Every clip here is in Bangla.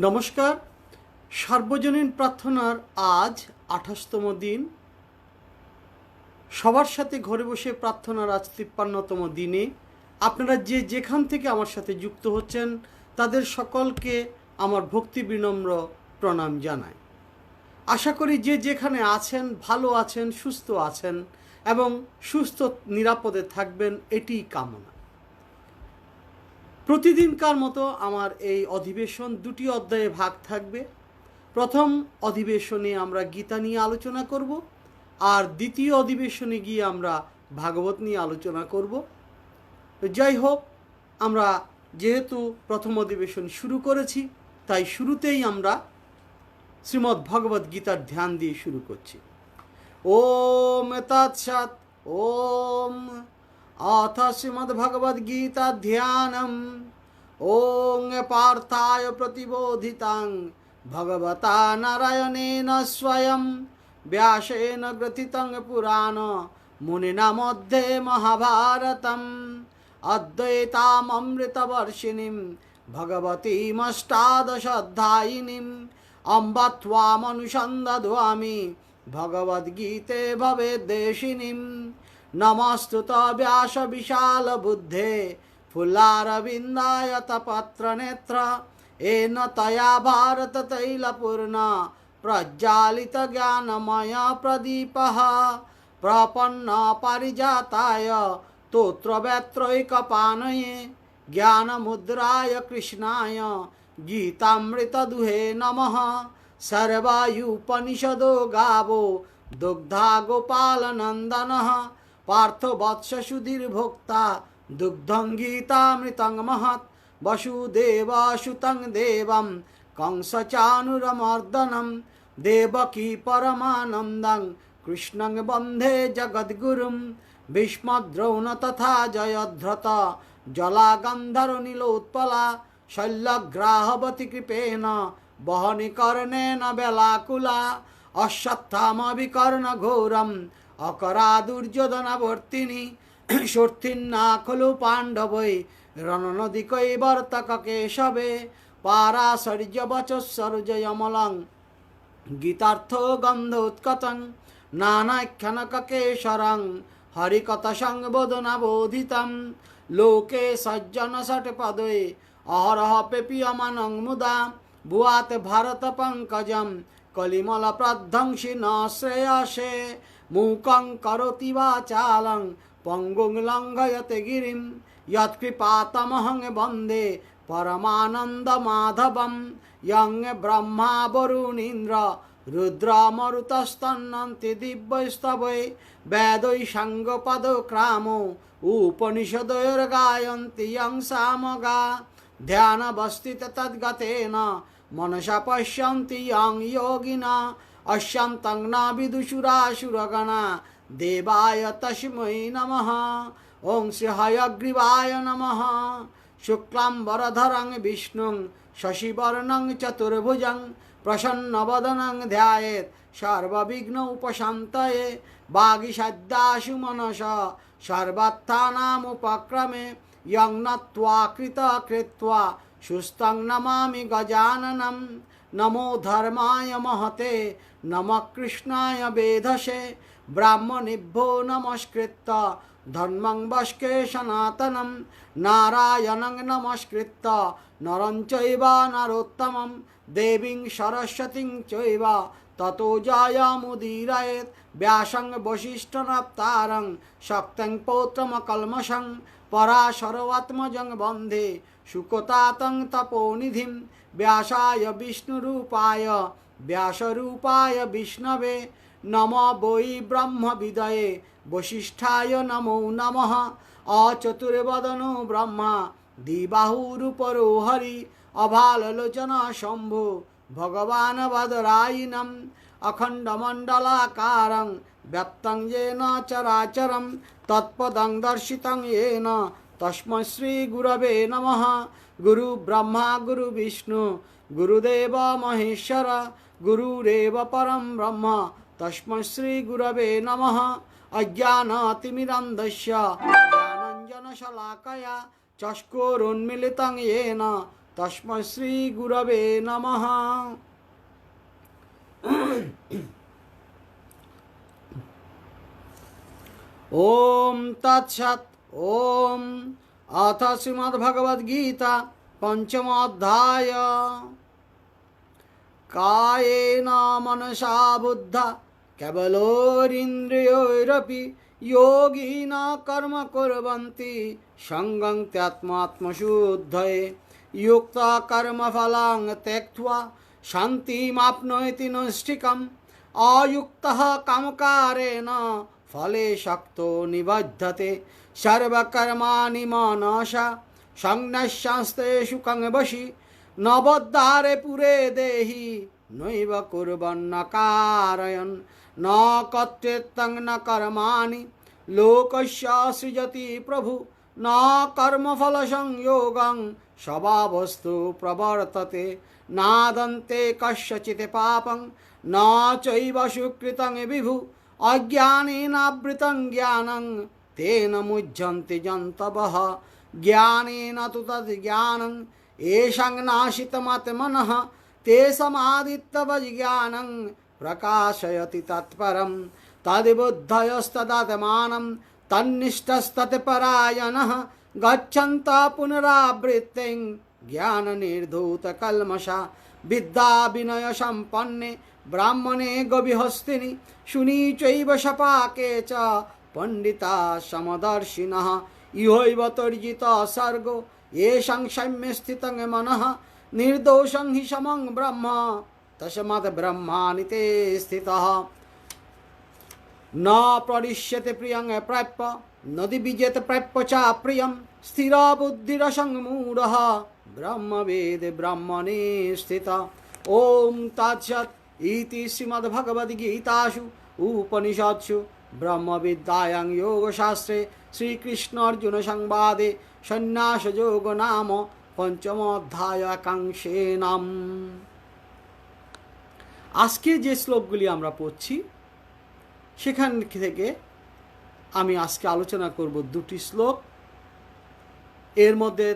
নমস্কার। সার্বজনীন প্রার্থনার আজ ২৮তম দিন। সবার সাথে ঘরে বসে প্রার্থনার আজ ৫৩তম দিনে আপনারা যে যেখান থেকে আমার সাথে যুক্ত হচ্ছেন তাদের সকলকে আমার ভক্তি বিনম্র প্রণাম জানাই। আশা করি যে যেখানে আছেন ভালো আছেন, সুস্থ আছেন এবং সুস্থ নিরাপদে থাকবেন, এটিই কামনা। প্রতিদিনকার মতো আমার এই অধিবেশন দুটি অধ্যায়ে ভাগ থাকবে। প্রথম অধিবেশনে আমরা গীতা নিয়ে আলোচনা করব, আর দ্বিতীয় অধিবেশনে গিয়ে আমরা ভাগবত নিয়ে আলোচনা করব। যাই হোক, আমরা যেহেতু প্রথম অধিবেশন শুরু করেছি, তাই শুরুতেই আমরা শ্রীমদ্ ভগবদ গীতার ধ্যান দিয়ে শুরু করছি। ওম তৎসৎ। ওম अथ श्रीमद्भगवद्गीता ध्यानम्। ओं पार्थाय प्रतिबोधितां भगवता नारायणेन स्वयं व्यासेन ग्रथितं पुराण मुनिना मध्ये महाभारतम् अद्वैतामृतवर्षिणीं भगवतीमष्टादशाध्यायिनीम् अम्ब त्वामनुसन्दधामि भगवद्गीते भवेद्देशिनीम्। नमस्तुत व्यास विशाल बुद्धे फुल्लारविन्दाय तपत्रनेत्र येन तया भारत तैलपूर्ण प्रज्वालित ज्ञानमय प्रदीपः प्रपन्न पारिजाताय तोत्रवेत्रैकपाणये ज्ञानमुद्राय कृष्णाय गीतामृतदुहे नमः। सर्वायुपनिषदो गावो दुग्धा गोपालनन्दनः पार्थो वत्स सुधीर्भोक्ता दुग्धं गीतामृतं महत् वसुदेवसुतं देवं कंसचाणूरमर्दनं देवकी परमानन्दं कृष्णं वन्दे जगद्गुरुं भीष्मद्रोण तथा जयद्रथ जलागन्धर्वनीलोत्पला शल्यग्राहवती कृपेण वहनिकर्णेन वेलाकुला अश्वत्थामविकर्णघोरम् अकरादुर्योधनवर्तिनी शोर्थिन्ना खलु पाण्डवै रणनदिकैवर्तक केशवे पाराशर्यवचस्सर्जयमलं गीतार्थो गन्धोत्कचं नानाख्यानककेशरं हरिकथासंबोधनाबोधितं लोके सज्जनषट्पदे अहरह पेपीयमानं मुदा भुआत् भारतपङ्कजं कलिमलप्रध्वंसि न श्रेयसे मूकं करोति वाचालं पङ्गुं लङ्घयते गिरिं यत्कृपातमहं वन्दे परमानन्दमाधवं यं ब्रह्मा वरुणीन्द्र रुद्रमरुतस्तन्नन्ति दिव्यस्तवै वेदै साङ्गपदक्रामो उपनिषदैर्गायन्ति यं सामगा ध्यानवस्थित तद्गतेन मनसा पश्यन्ति यं योगिना अश्यं तं न विदुषुरासुरगणा देवाय तस्मै नमः। ओं श्री हयग्रीवाय नमः। शुक्लाम्बरधरं विष्णुं शशिवर्णं चतुर्भुजं प्रसन्नवदनं ध्यायेत् सर्वविघ्नोपशान्तये वागीषद्याशु मनसा सर्वार्थानामुपक्रमे यं नत्वा कृतकृत्वा सुस्थं नमामि गजाननं। नमो धर्माय महते नमः कृष्णाय वेधसे ब्राह्मणेभ्यो नमस्कृत्य धर्मं वष्के सनातनं नारायणं नमस्कृत्य नरं चैव नरोत्तमं देवीं सरस्वतीं चैव ततो जयमुदीरयेत् व्यासं वसिष्ठनप्तारं शक्तं पौत्रमकल्मषं पराशरवात्मजं वन्दे शुकतातं तपोनिधिं व्यासाय विष्णुरूपाय व्यासरूपाय विष्णवे नमो वै ब्रह्मविदये वसिष्ठाय नमो नमः। अचतुर्वदनो ब्रह्मा द्विबाहुरुपरो हरि अभाललोचना शम्भो भगवान् वदरायिणम् अखण्डमण्डलाकारं व्याप्तं येन चराचरं तत्पदं दर्शितं येन तस्मै श्रीगुरवे नमः। गुरु ब्रह्मा गुरु विष्णु गुरुदेव महेश्वर गुरुरेव परं ब्रह्म तस्मै श्रीगुरवे नमः। अज्ञानतिमिरन्धस्य ज्ञानाञ्जनशलाकया चक्षुरुन्मीलितं येन তস্मै শ্রী গুরবে নমঃ। ওম তৎসৎ। ওম অথ শ্রীমদ্ভগবদ্গীতা পঞ্চম অধ্যায়। কায়েন মনসা বুদ্ধা কেবলোরিন্দ্রিয়ৈরপি योगिना कर्म कुर्वन्ति संगं त्यात्मात्मशुद्धये युक्ता कर्मफलं त्यक्त्वा शान्तिमाप्नोति नैष्ठिकम् अयुक्तः कामकारेण फले शक्तो निबध्यते सर्वकर्माणि मनसा संन्यस्यास्ते सुखं वशी न बद्धारे पुरे देहि नैव कुर्वन्न कारयन् न कर्तृत्वं न कर्माणि लोकस्य सृजति प्रभु न कर्मफलसंयोगं स्वभावस्तु प्रवर्तते नादन्ते कस्यचित् पापं न चैव सुकृतं विभु अज्ञानेनावृतं ज्ञानं तेन मुह्यन्ति जन्तवः ज्ञानेन तु तद्ज्ञानं येषां नाशितमात्मनः तेषामादित्यवज्ञानं प्रकाशयति तत्परं तद्बुद्धयस्तदात्मानं तन्निष्ठस्तत्परायणः गच्छन्तः पुनरावृत्तिं ज्ञाननिर्धूतकल्मषा विद्या विनयसम्पन्ने ब्राह्मणे गविहस्तिनि शुनीचैव शपाके च पंडिता समदर्शिनः इहैव तर्जितः सर्गो येषां सम्ये स्थितं मनः निर्दोषं हि समं ब्रह्म तस्मात् ब्रह्माणि ते स्थितः न प्रणिष्यते प्रियं प्राप्य न दिविजेत प्राप्य च प्रियं स्थिरा बुद्धिरसङ्मूढः ब्रह्मवेद ब्रह्मणे स्थितः। ओम तत्सत् इति श्रीमद्भगवद्गीतासु उपनिषत्सु ब्रह्मविद्यायां योगशास्त्रे श्रीकृष्ण अर्जुन संवादे सन्न्यासयोग नाम पंचमोऽध्यायकांक्षेनाम। আজকে যে শ্লোকগুলি আমরা পড়ছি সেখান থেকে আমি আজকে আলোচনা করব দুটি শ্লোক। এর মধ্যে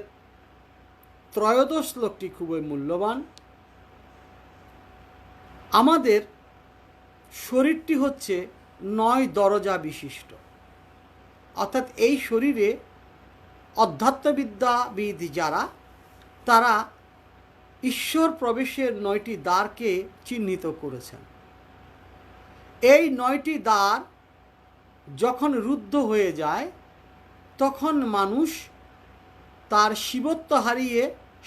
ত্রয়োদশ শ্লোকটি খুবই মূল্যবান। আমাদের শরীরটি হচ্ছে 9 দরজা বিশিষ্ট, অর্থাৎ এই শরীরে অধ্যাত্মবিদ্যাবিদ যারা তারা ঈশ্বর প্রবেশের 9টি দ্বারকে চিহ্নিত করেছেন। এই 9টি দ্বার যখন রুদ্ধ হয়ে যায় তখন মানুষ তার শিবত্ব হারিয়ে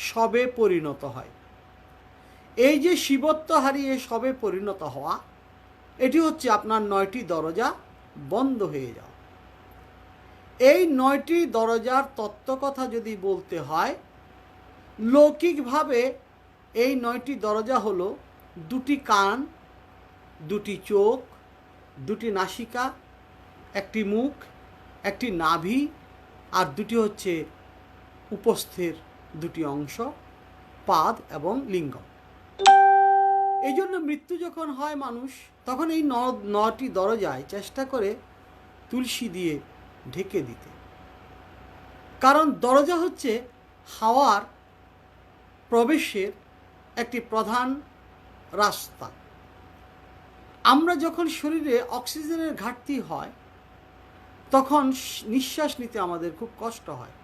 শবে পরিণত হয়। এই যে শিবত্ব হারিয়ে শবে পরিণত হওয়া, এটি হচ্ছে আপনার 9টি দরজা বন্ধ হয়ে যাওয়া। এই 9টি দরজার তত্ত্বকথা যদি বলতে হয়, লৌকিকভাবে এই 9টি দরজা হলো 2টি কান, 2টি চোখ, 2টি নাসিকা, 1টি মুখ, 1টি নাভি, আর 2টি হচ্ছে উপস্থের 2টি অংশ, পাদ এবং লিঙ্গম। এই জন্য মৃত্যু যখন হয় মানুষ, তখন এই 9টি দরজায় চেষ্টা করে তুলসী দিয়ে ঢেকে দিতে, কারণ দরজা হচ্ছে হাওয়ার প্রবেশের একটি প্রধান রাস্তা। আমরা যখন শরীরে অক্সিজেনের ঘাটতি হয় তখন নিঃশ্বাস নিতে আমাদের খুব কষ্ট হয়।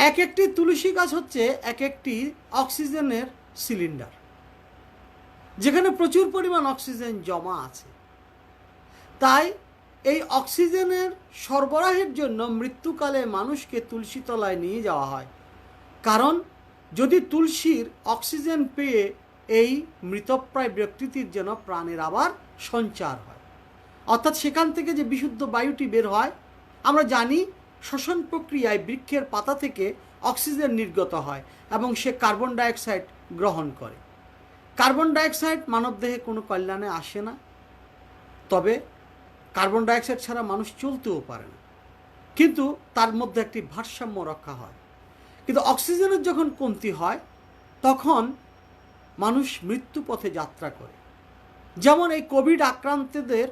একটি তুলসী গাছ হচ্ছে একটি অক্সিজেনের সিলিন্ডার, যেখানে প্রচুর পরিমাণ অক্সিজেন জমা আছে। তাই এই অক্সিজেনের সরবরাহের জন্য মৃত্যুকালে মানুষকে তুলসী তলায় নিয়ে যাওয়া হয়, কারণ যদি তুলসীর অক্সিজেন পেয়ে এই মৃতপ্রায় ব্যক্তিটির যেন প্রাণের আবার সঞ্চার হয়, অর্থাৎ সেখান থেকে যে বিশুদ্ধ বায়ুটি বের হয়। আমরা জানি শ্বসন প্রক্রিয়ায় বৃক্ষের পাতা থেকে অক্সিজেন নির্গত হয় এবং সে কার্বন ডাইঅক্সাইড গ্রহণ করে। কার্বন ডাইঅক্সাইড মানবদেহে কোনো কল্যাণে আসে না, তবে কার্বন ডাইঅক্সাইড ছাড়া মানুষ চলতেও পারে না, কিন্তু তার মধ্যে একটি ভারসাম্য রক্ষা হয়। কিন্তু অক্সিজেনের যখন কমতি হয় তখন মানুষ মৃত্যু পথে যাত্রা করে। যেমন এই কোভিড আক্রান্তদের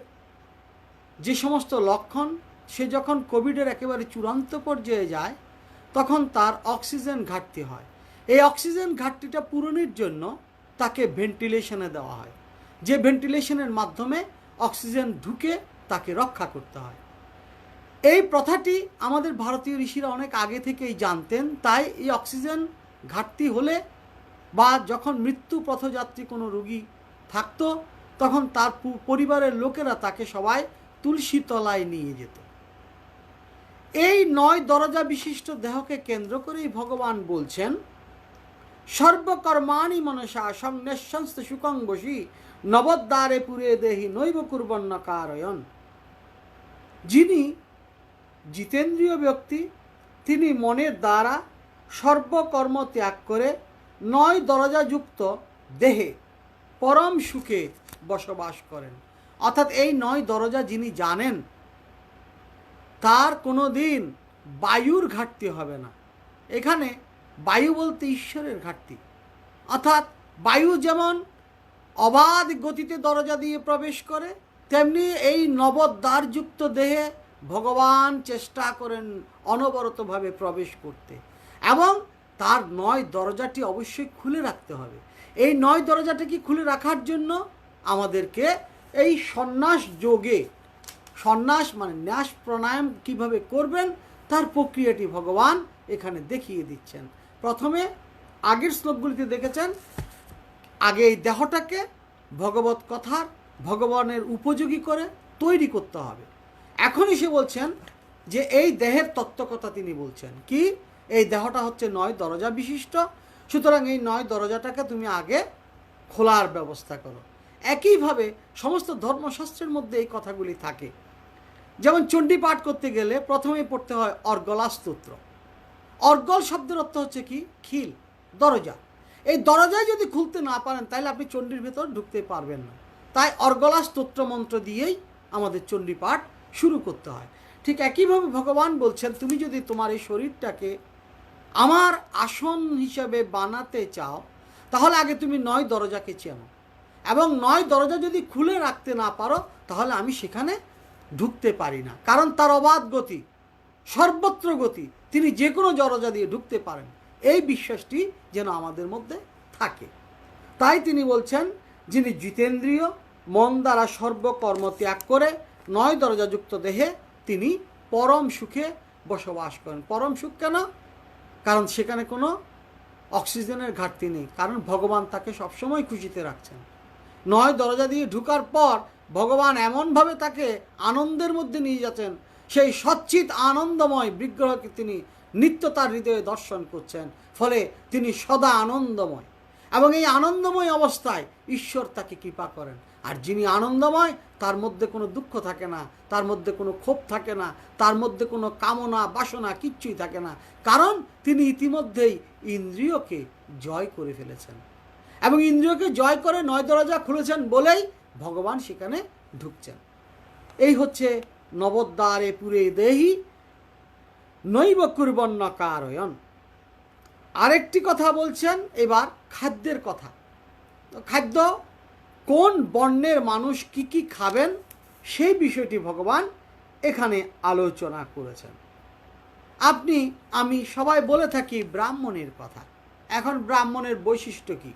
যে সমস্ত লক্ষণ, সে যখন কোভিডের একেবারে চূড়ান্ত পর্যায়ে যায় তখন তার অক্সিজেন ঘাটতি হয়। এই অক্সিজেন ঘাটতিটা পূরণের জন্য তাকে ভেন্টিলেশনে দেওয়া হয়, যে ভেন্টিলেশনের মাধ্যমে অক্সিজেন ঢুকে তাকে রক্ষা করতে হয়। এই প্রথাটি আমাদের ভারতীয় ঋষিরা অনেক আগে থেকেই জানতেন। তাই এই অক্সিজেন ঘাটতি হলে বা যখন মৃত্যু পথযাত্রী কোনো রোগী থাকতো, তখন তার পরিবারের লোকেরা তাকে সবাই তুলসী তলায় নিয়ে যেত। এই 9 দরজা বিশিষ্ট দেহকে কেন্দ্র করেই ভগবান বলছেন, সর্বকর্মাণি মনসা সংন্যাস্যন্স সুখং বসি নবদ্বারে পুরে দেহি নৈব কুর্বন্ন কারয়ন। যিনি জিতেন্দ্রীয় ব্যক্তি, তিনি মনের দ্বারা সর্বকর্ম ত্যাগ করে 9 দরজাযুক্ত দেহে পরম সুখে বসবাস করেন। অর্থাৎ এই 9 দরজা যিনি জানেন, তার কোনো দিন বায়ুর ঘাটতি হবে না। এখানে বায়ু বলতে ঈশ্বরের ঘাটতি। অর্থাৎ বায়ু যেমন অবাধ গতিতে দরজা দিয়ে প্রবেশ করে, তেমনি এই নবদ্বারযুক্ত দেহে ভগবান চেষ্টা করেন অনবরতভাবে প্রবেশ করতে, এবং তার 9 দরজাটি অবশ্যই খুলে রাখতে হবে। এই 9 দরজাটাকে খুলে রাখার জন্য আমাদেরকে এই সন্ন্যাস যোগে, সন্ন্যাস মানে ন্যাস প্রাণায়াম কিভাবে করবেন তার প্রক্রিয়াটি ভগবান এখানে দেখিয়ে দিচ্ছেন। প্রথমে আগের শ্লোকগুলিতে দেখেছেন, আগে এই দেহটাকে ভগবত কথার, ভগবানের উপযোগী করে তৈরি করতে হবে। এখন এসে বলছেন যে এই দেহের তত্ত্বকথা তিনি বলছেন কি, এই দেহটা হচ্ছে 9 দরজা বিশিষ্ট, সুতরাং এই 9 দরজাটাকে তুমি আগে খোলার ব্যবস্থা করো। একইভাবে সমস্ত ধর্মশাস্ত্রের মধ্যে এই কথাগুলি থাকে। যেমন চণ্ডী পাঠ করতে গেলে প্রথমেই পড়তে হয় অর্গলা স্তোত্র। অর্গল শব্দের অর্থ হচ্ছে কি, খিল, দরজা। এই দরজায় যদি খুলতে না পারেন তাহলে আপনি চণ্ডীর ভেতর ঢুকতে পারবেন না। তাই অর্গলা স্তোত্র মন্ত্র দিয়েই আমাদের চণ্ডী পাঠ শুরু করতে হয়। ঠিক একইভাবে ভগবান বলছেন, তুমি যদি তোমার এই শরীরটাকে আমার আসন হিসাবে বানাতে চাও, তাহলে আগে তুমি 9 দরজাকে চেনো, এবং 9 দরজা যদি খুলে রাখতে না পারো তাহলে আমি সেখানে ঢুকতে পারি না। কারণ তার অবাধ গতি, সর্বত্র গতি, তিনি যে কোনো দরজা দিয়ে ঢুকতে পারেন, এই বিশ্বাসটি যেন আমাদের মধ্যে থাকে। তাই তিনি বলছেন, যিনি জিতেন্দ্রীয়, মন দ্বারা সর্বকর্ম ত্যাগ করে 9 দরজাযুক্ত দেহে তিনি পরম সুখে বসবাস করেন। পরম সুখ কেন? কারণ সেখানে কোনো অক্সিজেনের ঘাটতি নেই, কারণ ভগবান তাকে সবসময় খুশিতে রাখছেন। 9 দরজা দিয়ে ঢুকার পর ভগবান এমনভাবে তাকে আনন্দের মধ্যে নিয়ে যাচ্ছেন, সেই সচ্চিত আনন্দময় বিগ্রহকে তিনি নিত্য তার হৃদয়ে দর্শন করছেন, ফলে তিনি সদা আনন্দময়, এবং এই আনন্দময় অবস্থায় ঈশ্বর তাকে কৃপা করেন। আর যিনি আনন্দময়, তার মধ্যে কোনো দুঃখ থাকে না, তার মধ্যে কোনো ক্ষোভ থাকে না, তার মধ্যে কোনো কামনা বাসনা কিচ্ছুই থাকে না, কারণ তিনি ইতিমধ্যেই ইন্দ্রিয়কে জয় করে ফেলেছেন, এবং ইন্দ্রিয়কে জয় করে 9 দরজা খুলেছেন বলেই ভগবান সেখানে ঢুকছেন। এই হচ্ছে নবদ্বারে পুরে দেহি নৈব কুর্বন্ন কারয়ন। আরেকটি কথা বলছেন এবার খাদ্যের কথা। তো খাদ্য, কোন বর্ণের মানুষ কি কি খাবেন সেই বিষয়টি ভগবান এখানে আলোচনা করেছেন। আমি সবাই বলে থাকি ব্রাহ্মণের কথা। এখন ব্রাহ্মণের বৈশিষ্ট্য কি,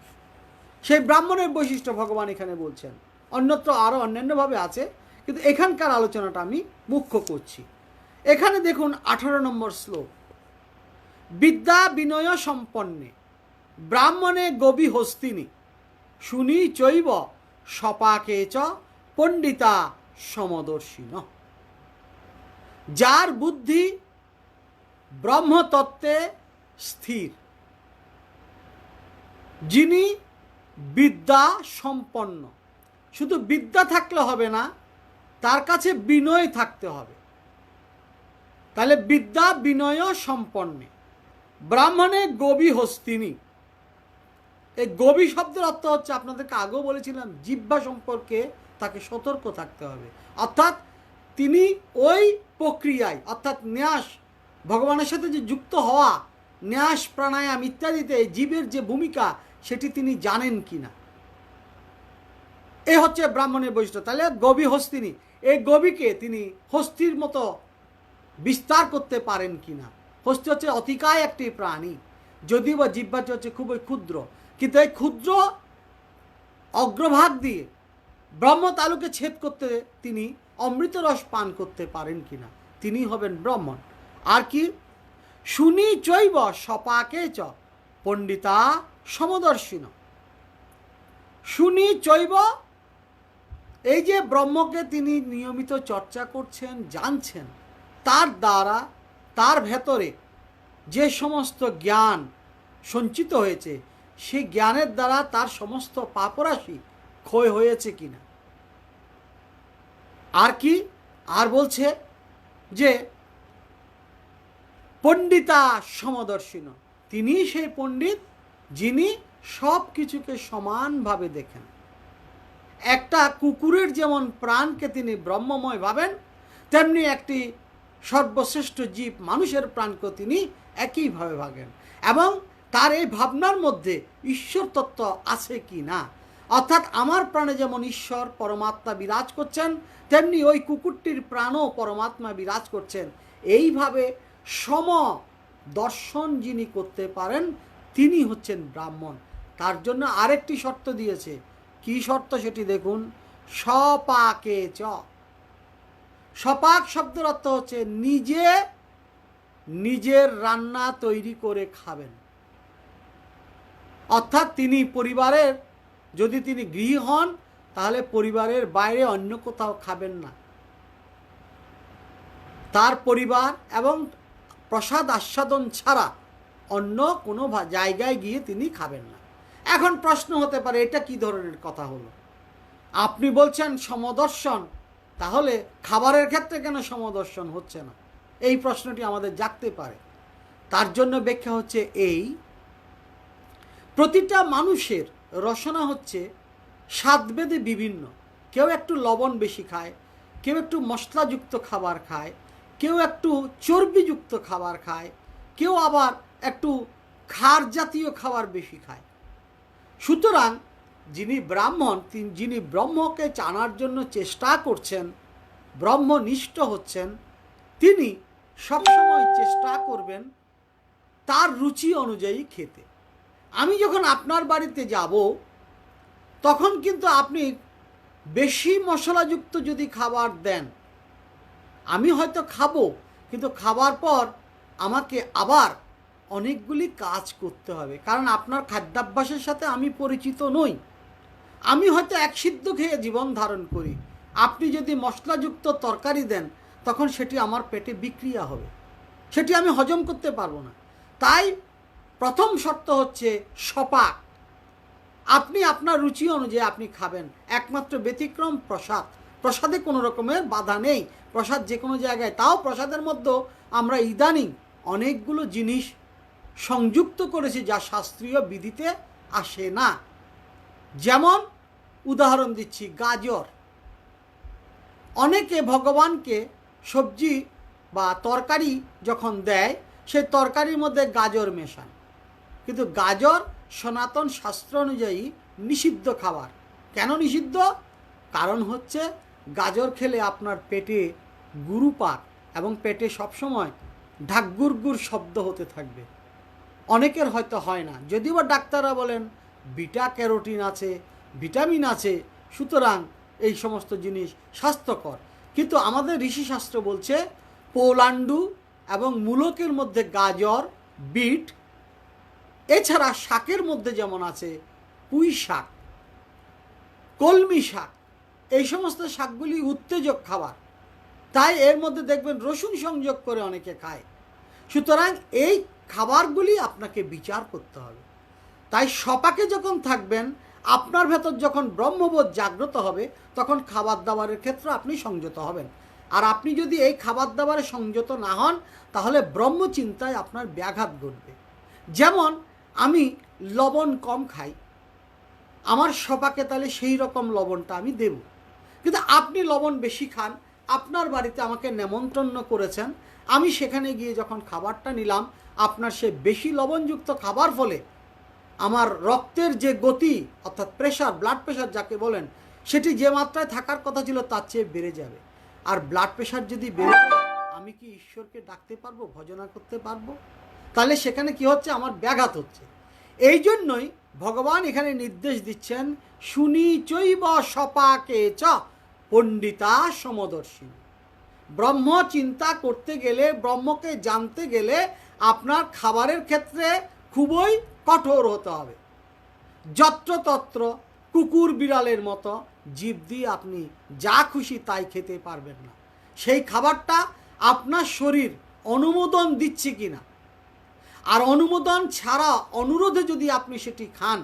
সেই ব্রাহ্মণের বৈশিষ্ট্য ভগবান এখানে বলছেন। অন্যত্র আরও অন্যান্যভাবে আছে, কিন্তু এখানকার আলোচনাটা আমি মুখ্য করছি। এখানে দেখুন 18 নম্বর শ্লোক, বিদ্যা বিনয় সম্পন্নে ব্রাহ্মণে গবি হস্তিনী শুনি চৈব সপাকে চ পণ্ডিতা সমদর্শিন। যার বুদ্ধি ব্রহ্মতত্ত্বে স্থির, যিনি বিদ্যা সম্পন্ন। শুধু বিদ্যা থাকলে হবে না, তার কাছে বিনয় থাকতে হবে। তাহলে বিদ্যা বিনয় সম্পন্নে ব্রাহ্মণে গবি হস্তিনী। এই গবি শব্দের অর্থ হচ্ছে, আপনাদেরকে আগেও বলেছিলাম, জিহ্বা সম্পর্কে তাকে সতর্ক থাকতে হবে। অর্থাৎ তিনি ওই প্রক্রিয়ায়, অর্থাৎ ন্যাস, ভগবানের সাথে যে যুক্ত হওয়া, ন্যাস প্রাণায়াম ইত্যাদিতে জীবের যে ভূমিকা সেটি তিনি জানেন কিনা, এ হচ্ছে ব্রাহ্মণের বৈশিষ্ট্য। তাহলে গবি হস্তিনী, এই গবিকে তিনি হস্তির মতো বিস্তার করতে পারেন কিনা, হস্তি হচ্ছে অতিকায় একটি প্রাণী, যদিও বা জিহ্বাটি হচ্ছে খুবই ক্ষুদ্র, কিন্তু এই ক্ষুদ্র অগ্রভাগ দিয়ে ব্রহ্মতালুকে ছেদ করতে তিনি অমৃত রস পান করতে পারেন কিনা, তিনি হবেন ব্রাহ্মণ। আর কি, শুনি চৈব সপাকে চ পণ্ডিতা সমদর্শিন। শুনি চৈব, এই যে ব্রহ্মকে তিনি নিয়মিত চর্চা করছেন, জানছেন, তার দ্বারা তার ভেতরে যে সমস্ত জ্ঞান সঞ্চিত হয়েছে, সেই জ্ঞানের দ্বারা তার সমস্ত পাপরাশি ক্ষয় হয়েছে কিনা। আর কি, আর বলছে যে পণ্ডিতা সমদর্শিন, তিনি সেই পণ্ডিত যিনি সব কিছুকে সমানভাবে দেখেন। একটা কুকুরের যেমন প্রাণকে তিনি ব্রহ্মময় ভাবেন, তেমনি একটি সর্বশ্রেষ্ঠ জীব মানুষের প্রাণকে তিনি একইভাবে ভাবেন, এবং তার এই ভাবনার মধ্যে ঈশ্বর তত্ত্ব আছে কি না, অর্থাৎ আমার প্রাণে যেমন ঈশ্বর পরমাত্মা বিরাজ করছেন, তেমনি ওই কুকুরটির প্রাণও পরমাত্মা বিরাজ করছেন। এইভাবে সম দর্শন যিনি করতে পারেন তিনি হচ্ছেন ব্রাহ্মণ। তার জন্য আরেকটি শর্ত দিয়েছে। কি শর্ত সেটি দেখুন, সপাকে চ। সপাক শব্দের অর্থ হচ্ছে নিজে নিজের রান্না তৈরি করে খাবেন, অর্থাৎ তিনি পরিবারের, যদি তিনি গৃহী হন তাহলে পরিবারের বাইরে অন্য কোথাও খাবেন না, তার পরিবার এবং প্রসাদ আস্বাদন ছাড়া অন্য কোনো জায়গায় গিয়ে তিনি খাবেন না। এখন প্রশ্ন হতে পারে, এটা কি ধরনের কথা হলো? আপনি বলছেন সমদর্শন, তাহলে খাবারের ক্ষেত্রে কেন সমদর্শন হচ্ছে না? এই প্রশ্নটি আমাদের জাগতে পারে। তার জন্য ব্যাখ্যা হচ্ছে এই, প্রতিটা মানুষের রসনা হচ্ছে স্বাদভেদে বিভিন্ন। কেউ একটু লবণ বেশি খায়, কেউ একটু মশলাযুক্ত খাবার খায়, কেউ একটু চর্বিযুক্ত খাবার খায়, কেউ আবার একটু খার জাতীয় খাবার বেশি খায়। সুতরাং যিনি ব্রাহ্মণ, যিনি ব্রহ্মকে জানার জন্য চেষ্টা করছেন, ব্রহ্মনিষ্ঠ হচ্ছেন, তিনি সবসময় চেষ্টা করবেন তার রুচি অনুযায়ী খেতে। আমি যখন আপনার বাড়িতে যাব, তখন কিন্তু আপনি বেশি মশলাযুক্ত যদি খাবার দেন, আমি হয়তো খাবো, কিন্তু খাবার পর আমাকে আবার অনেকগুলি কাজ করতে হবে, কারণ আপনার খাদ্যাভ্যাসের সাথে আমি পরিচিত নই। আমি হয়তো এক সিদ্ধ খেয়ে জীবন ধারণ করি, আপনি যদি মশলাযুক্ত তরকারি দেন, তখন সেটি আমার পেটে বিক্রিয়া হবে, সেটি আমি হজম করতে পারবো না। তাই প্রথম শর্ত হচ্ছে সপাক। আপনি আপনার রুচি অনুযায়ী আপনি খাবেন। একমাত্র ব্যতিক্রম প্রসাদ। প্রসাদে কোনো রকমের বাধা নেই, প্রসাদ যে কোনো জায়গায়। তাও প্রসাদের মধ্যে আমরা ইদানিং অনেকগুলো জিনিস সংযুক্ত করেছি যা শাস্ত্রীয় বিধিতে আসে না। যেমন উদাহরণ দিচ্ছি, গাজর। অনেকে ভগবানকে সবজি বা তরকারি যখন দেয়, সেই তরকারির মধ্যে গাজর মেশান, কিন্তু গাজর সনাতন শাস্ত্র অনুযায়ী নিষিদ্ধ খাবার। কেন নিষিদ্ধ? কারণ হচ্ছে গাজর খেলে আপনার পেটে গুরুপাক এবং পেটে সবসময় ঢাকগুরগুর শব্দ হতে থাকবে। অনেকের হয়তো হয় না, যদিও বা ডাক্তাররা বলেন বিটা ক্যারোটিন আছে, ভিটামিন আছে, সুতরাং এই সমস্ত জিনিস স্বাস্থ্যকর। কিন্তু আমাদের ঋষিশাস্ত্র বলছে পৌলান্ডু এবং মূলকের মধ্যে গাজর, বিট, এছাড়া শাকের মধ্যে যেমন আছে পুঁই শাক, কলমি শাক, এই সমস্ত শাকগুলি উত্তেজক খাবার, তাই এর মধ্যে দেখবেন রসুন সংযোগ করে অনেকে খায়। সুতরাং এই খাবারগুলি আপনাকে বিচার করতে হবে। তাই সপাকে যখন থাকবেন, আপনার ভেতর যখন ব্রহ্মবোধ জাগ্রত হবে, তখন খাবার দাবারের ক্ষেত্রে আপনি সংযত হবেন। আর আপনি যদি এই খাবার দাবারে সংযত না হন, তাহলে ব্রহ্মচিন্তায় আপনার ব্যাঘাত ঘটবে। যেমন আমি লবণ কম খাই, আমার সপাকে তাহলে সেই রকম লবণটা আমি দেব। কিন্তু আপনি লবণ বেশি খান, আপনার বাড়িতে আমাকে নেমন্তন্ন করেছেন, আমি সেখানে গিয়ে যখন খাবারটা নিলাম, আপনার সে বেশি লবণযুক্ত খাবার ফলে আমার রক্তের যে গতি, অর্থাৎ প্রেশার, ব্লাড প্রেশার যাকে বলেন, সেটি যে মাত্রায় থাকার কথা ছিল তার চেয়ে বেড়ে যাবে। আর ব্লাড প্রেশার যদি বেড়ে যায়, আমি কি ঈশ্বরকে ডাকতে পারবো, ভজনা করতে পারবো? তাহলে সেখানে কি হচ্ছে, আমার ব্যাঘাত হচ্ছে। এই জন্যই ভগবান এখানে নির্দেশ দিচ্ছেন, শুনি চৈব সপাকে চ পণ্ডিতা সমদর্শী। ব্রহ্ম চিন্তা করতে গেলে, ব্রহ্মকে জানতে গেলে আপনার খাবারের ক্ষেত্রে খুবই কঠোর হতে হবে। যত্রতত্র কুকুর বিড়ালের মতো জীব দিয়ে আপনি যা খুশি তাই খেতে পারবেন না। সেই খাবারটা আপনার শরীর অনুমোদন দিচ্ছে কিনা, আর অনুমোদন ছাড়া অনুরোধে যদি আপনি সেটি খান,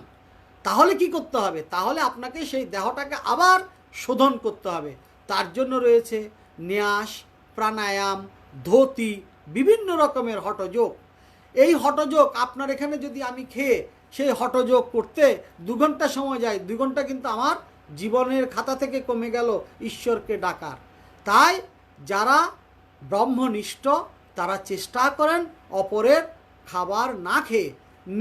তাহলে কি করতে হবে, তাহলে আপনাকে সেই দেহটাকে আবার শোধন করতে হবে। তার জন্য রয়েছে ন্যাস, প্রাণায়াম, ধৌতি, বিভিন্ন রকমের হঠযোগ। এই হঠযোগ আপনার এখানে যদি আমি খেয়ে সেই হঠযোগ করতে 2 ঘন্টা সময় যায়, 2 ঘন্টা কিন্তু আমার জীবনের খাতা থেকে কমে গেল ঈশ্বরকে ডাকার। তাই যারা ব্রহ্মনিষ্ঠ তারা চেষ্টা করেন অপরের খাবার না খেয়ে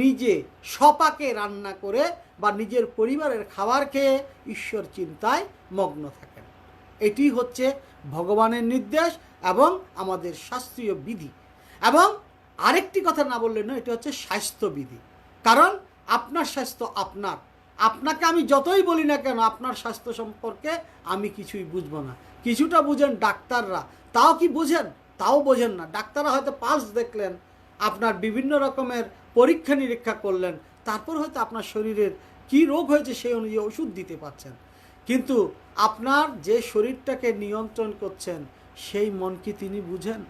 নিজে স্বপাকে রান্না করে বা নিজের পরিবারের খাবার খেয়ে ঈশ্বর চিন্তায় মগ্ন থাকেন। এটি হচ্ছে ভগবানের নির্দেশ এবং আমাদের শাস্ত্রীয় বিধি। এবং আরেকটি কথা না বললে না, এটা হচ্ছে স্বাস্থ্যবিধি। কারণ আপনার স্বাস্থ্য আপনার, আপনাকে আমি যতই বলি না কেন আপনার স্বাস্থ্য সম্পর্কে আমি কিছুই বুঝবো না। কিছুটা বুঝেন ডাক্তাররা, তাও কি বোঝেন, তাও বোঝেন না। ডাক্তাররা হয়তো পালস দেখলেন, আপনার বিভিন্ন রকমের পরীক্ষা নিরীক্ষা করলেন, তারপর হয়তো আপনার শরীরের কি রোগ হয়েছে সেই অনুযায়ী ওষুধ দিতে পারছেন। কিন্তু আপনার যে শরীরটাকে নিয়ন্ত্রণ করছেন সেই মন কি তিনি বুঝেন?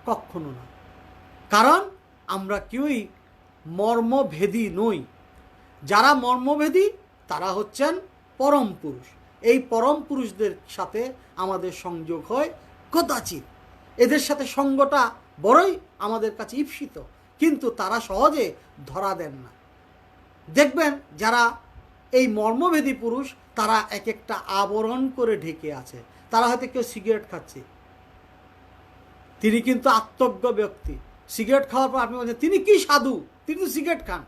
কখনো না। কারণ আমরা কেউই মর্মভেদী নই। যারা মর্মভেদী তারা হচ্ছেন পরম পুরুষ। এই পরম পুরুষদের সাথে আমাদের সংযোগ হয় কদাচিৎ। এদের সাথে সঙ্গটা বড়ই আমাদের কাছে ঈপ্সিত, কিন্তু তারা সহজে ধরা দেন না। দেখবেন যারা এই মর্মভেদী পুরুষ তারা এক একটা আবরণ করে ঢেকে আছে। তারা হয়তো কেউ সিগারেট খাচ্ছে, তিনি কিন্তু আত্মজ্ঞ ব্যক্তি। সিগারেট খাওয়ার পর আপনি বলছেন তিনি কি সাধু, তিনি তো সিগারেট খান,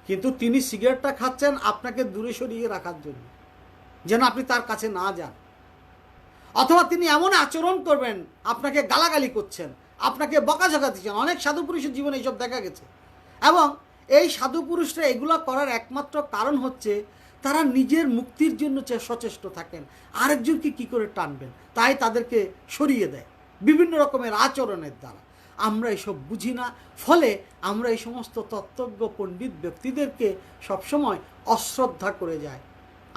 কিন্তু তিনি সিগারেটটা খাচ্ছেন আপনাকে দূরে সরিয়ে রাখার জন্য, যেন আপনি তার কাছে না যান। অথবা তিনি এমন আচরণ করবেন, আপনাকে গালাগালি করছেন, আপনাকে বকাঝকা দিচ্ছেন। অনেক সাধু পুরুষের জীবনে এইসব দেখা গেছে। এবং এই সাধু পুরুষরা এগুলো করার একমাত্র কারণ হচ্ছে তারা নিজের মুক্তির জন্য সচেষ্ট থাকেন, আরেকজনকে কি করে টানবেন, তাই তাদেরকে সরিয়ে দেয় বিভিন্ন রকমের আচরণের দ্বারা। আমরা এসব বুঝি না, ফলে আমরা এই সমস্ত তত্ত্বজ্ঞ পণ্ডিত ব্যক্তিদেরকে সবসময় অশ্রদ্ধা করে যায়।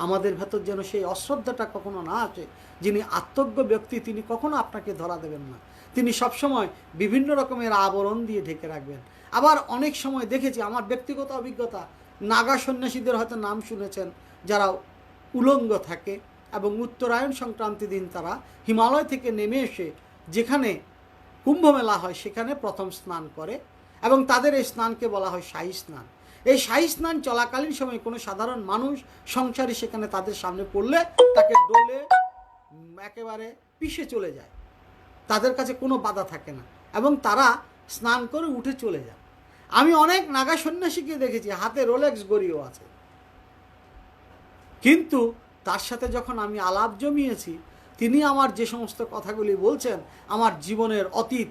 আমাদের ভেতর যেন সেই অশ্রদ্ধাটা কখনো না আসে। যিনি আত্মজ্ঞ ব্যক্তি তিনি কখনো আপনাকে ধরা দেবেন না, তিনি সবসময় বিভিন্ন রকমের আবরণ দিয়ে ঢেকে রাখবেন। আবার অনেক সময় দেখেছি, আমার ব্যক্তিগত অভিজ্ঞতা, নাগা সন্ন্যাসীদের হয়তো নাম শুনেছেন, যারা উলঙ্গ থাকে এবং উত্তরায়ণ সংক্রান্তি দিন তারা হিমালয় থেকে নেমে এসে যেখানে কুম্ভ মেলা হয় সেখানে প্রথম স্নান করে, এবং তাদের এই স্নানকে বলা হয় শাহী স্নান। এই শাহী স্নান চলাকালীন সময় কোনো সাধারণ মানুষ সংসারী সেখানে তাদের সামনে পড়লে তাকে ডোলে একেবারে পিষে চলে যায়, তাদের কাছে কোনো বাধা থাকে না, এবং তারা স্নান করে উঠে চলে যায়। আমি অনেক নাগা সন্ন্যাসীকে দেখেছি হাতে রোলেক্স ঘড়িও আছে, কিন্তু তার সাথে যখন আমি আলাপ জমিয়েছি তিনি আমার যে সমস্ত কথাগুলি বলছেন, আমার জীবনের অতীত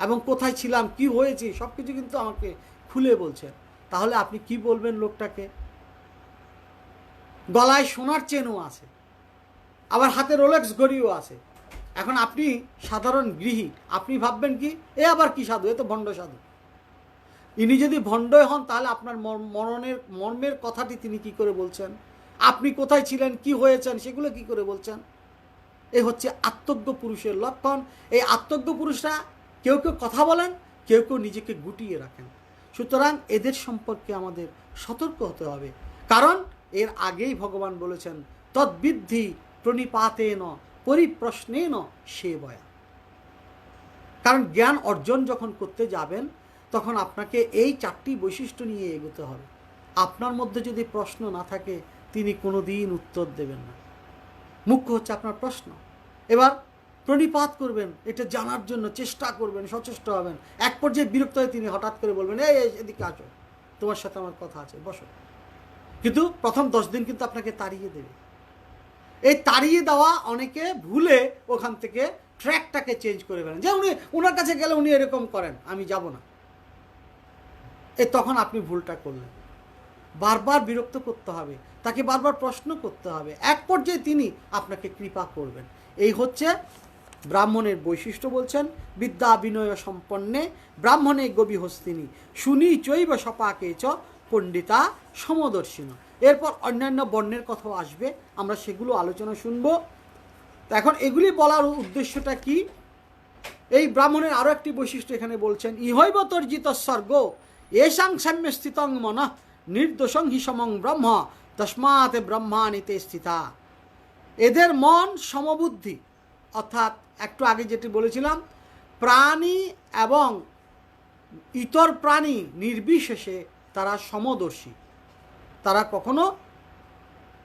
এবং কোথায় ছিলাম, কি হয়েছে, সব কিছু কিন্তু আমাকে খুলে বলছেন। তাহলে আপনি কি বলবেন লোকটাকে? গলায় সোনার চেনও আছে, আবার হাতে রোলেক্স ঘড়িও আছে। এখন আপনি সাধারণ গৃহী, আপনি ভাববেন কি এ আবার কি সাধু, এ তো ভণ্ড সাধু। ইনি যদি ভণ্ডই হন তাহলে আপনার মর্মের কথাটি তিনি কি করে বলছেন, আপনি কোথায় ছিলেন, কি হয়েছেন, সেগুলো কি করে বলছেন? এই হচ্ছে আত্মজ্ঞ পুরুষের লক্ষণ। এই আত্মজ্ঞ পুরুষরা কেউ কেউ কথা বলেন, কেউ কেউ নিজেকে গুটিয়ে রাখেন। সুতরাং এদের সম্পর্কে আমাদের সতর্ক হতে হবে, কারণ এর আগেই ভগবান বলেছেন তদ্বিদ্ধি প্রণিপাতেন পরিপ্রশ্নেন সেবয়া। কারণ জ্ঞান অর্জন যখন করতে যাবেন তখন আপনাকে এই 4টি বৈশিষ্ট্য নিয়ে এগোতে হবে। আপনার মধ্যে যদি প্রশ্ন না থাকে তিনি কোনো দিন উত্তর দেবেন না। মুখ্য হচ্ছে আপনার প্রশ্ন। এবার প্রণিপাত করবেন, এটা জানার জন্য চেষ্টা করবেন, সচেষ্ট হবেন। এক পর্যায়ে বিরক্ত হয়ে তিনি হঠাৎ করে বলবেন এই এদিকে আসো, তোমার সাথে আমার কথা আছে, বসো। কিন্তু প্রথম 10 দিন কিন্তু আপনাকে তাড়িয়ে দেবে। এই তাড়িয়ে দেওয়া অনেকে ভুলে ওখান থেকে ট্র্যাকটাকে চেঞ্জ করে ফেলেন, যে উনার কাছে গেলে উনি এরকম করেন, আমি যাব না, তখন আপনি ভুলটা করলেন। বারবার বিরক্ত করতে হবে, তাকে বারবার প্রশ্ন করতে হবে, এক পর্যায়ে তিনি আপনাকে কৃপা করবেন। এই হচ্ছে ব্রাহ্মণের বৈশিষ্ট্য। বলছেন বিদ্যা বিনয় সম্পন্নে ব্রাহ্মণে গবি হস্তিনী শুনি চৈব সপাকে চ পণ্ডিতা সমদর্শিন। এরপর অন্যান্য বর্ণের কথাও আসবে, আমরা সেগুলো আলোচনা শুনব। তো এখন এগুলি বলার উদ্দেশ্যটা কি? এই ব্রাহ্মণের আরও একটি বৈশিষ্ট্য এখানে বলছেন, ইহৈব তর্জিত স্বর্গ এষাং সাম্য স্থিতং মন নির্দোষং হি সমং ব্রহ্ম তস্মাৎ ব্রহ্মানিতে স্থিতা। এদের মন সমবুদ্ধি, অর্থাৎ একটু আগে যেটি বলেছিলাম, প্রাণী এবং ইতর প্রাণী নির্বিশেষে তারা সমদর্শী, তারা কখনো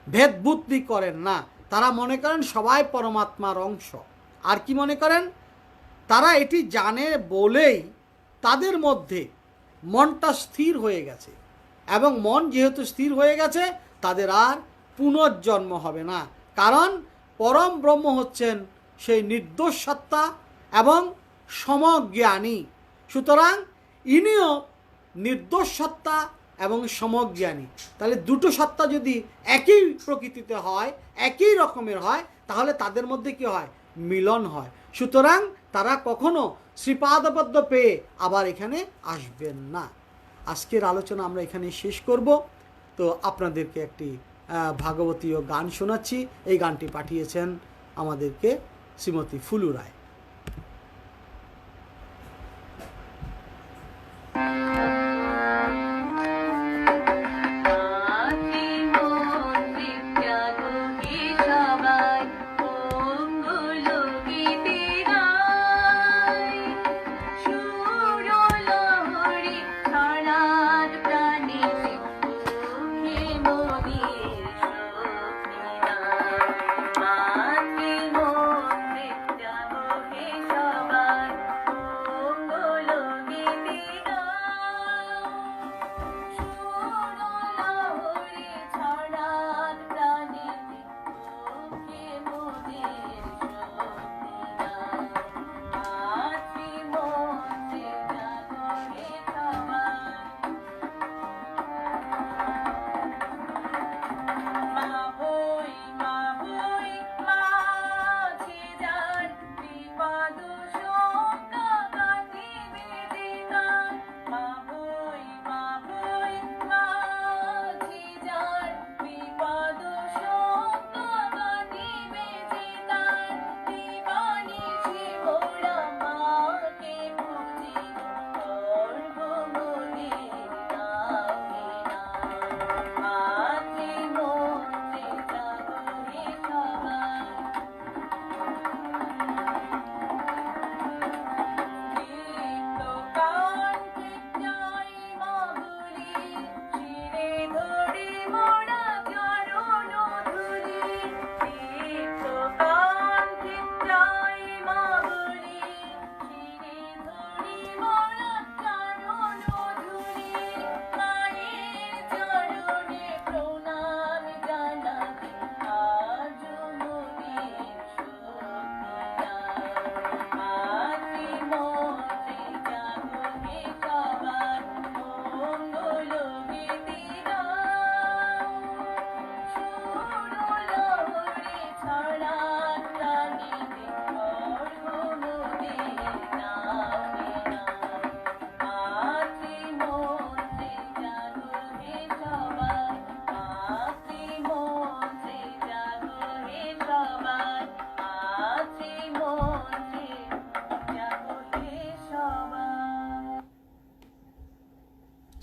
ভেদবুদ্ধি করেন না। তারা মনে করেন সবাই পরমাত্মার অংশ। আর কি মনে করেন? তারা এটি জানে বলেই তাদের মধ্যে মনটা স্থির হয়ে গেছে, এবং মন যেহেতু স্থির হয়ে গেছে তাদের আর পুনর্জন্ম হবে না, কারণ পরম ব্রহ্ম হচ্ছেন সেই নির্দোষ সত্তা এবং সমজ্ঞানী। সুতরাং ইনিও নির্দোষ সত্তা এবং সমজ্ঞানী। তাহলে দুটো সত্তা যদি একই প্রকৃতিতে হয়, একই রকমের হয়, তাহলে তাদের মধ্যে কি হয়? মিলন হয়। সুতরাং তারা কখনো শ্রীপাদপদ্ম পেয়ে আবার এখানে আসবেন না। আজকের আলোচনা আমরা এখানে শেষ করব। তো আপনাদেরকে একটি ভাগবতীয় গান শোনাচ্ছি। এই গানটি পাঠিয়েছেন আমাদেরকে শ্রীমতী ফুলু রায়।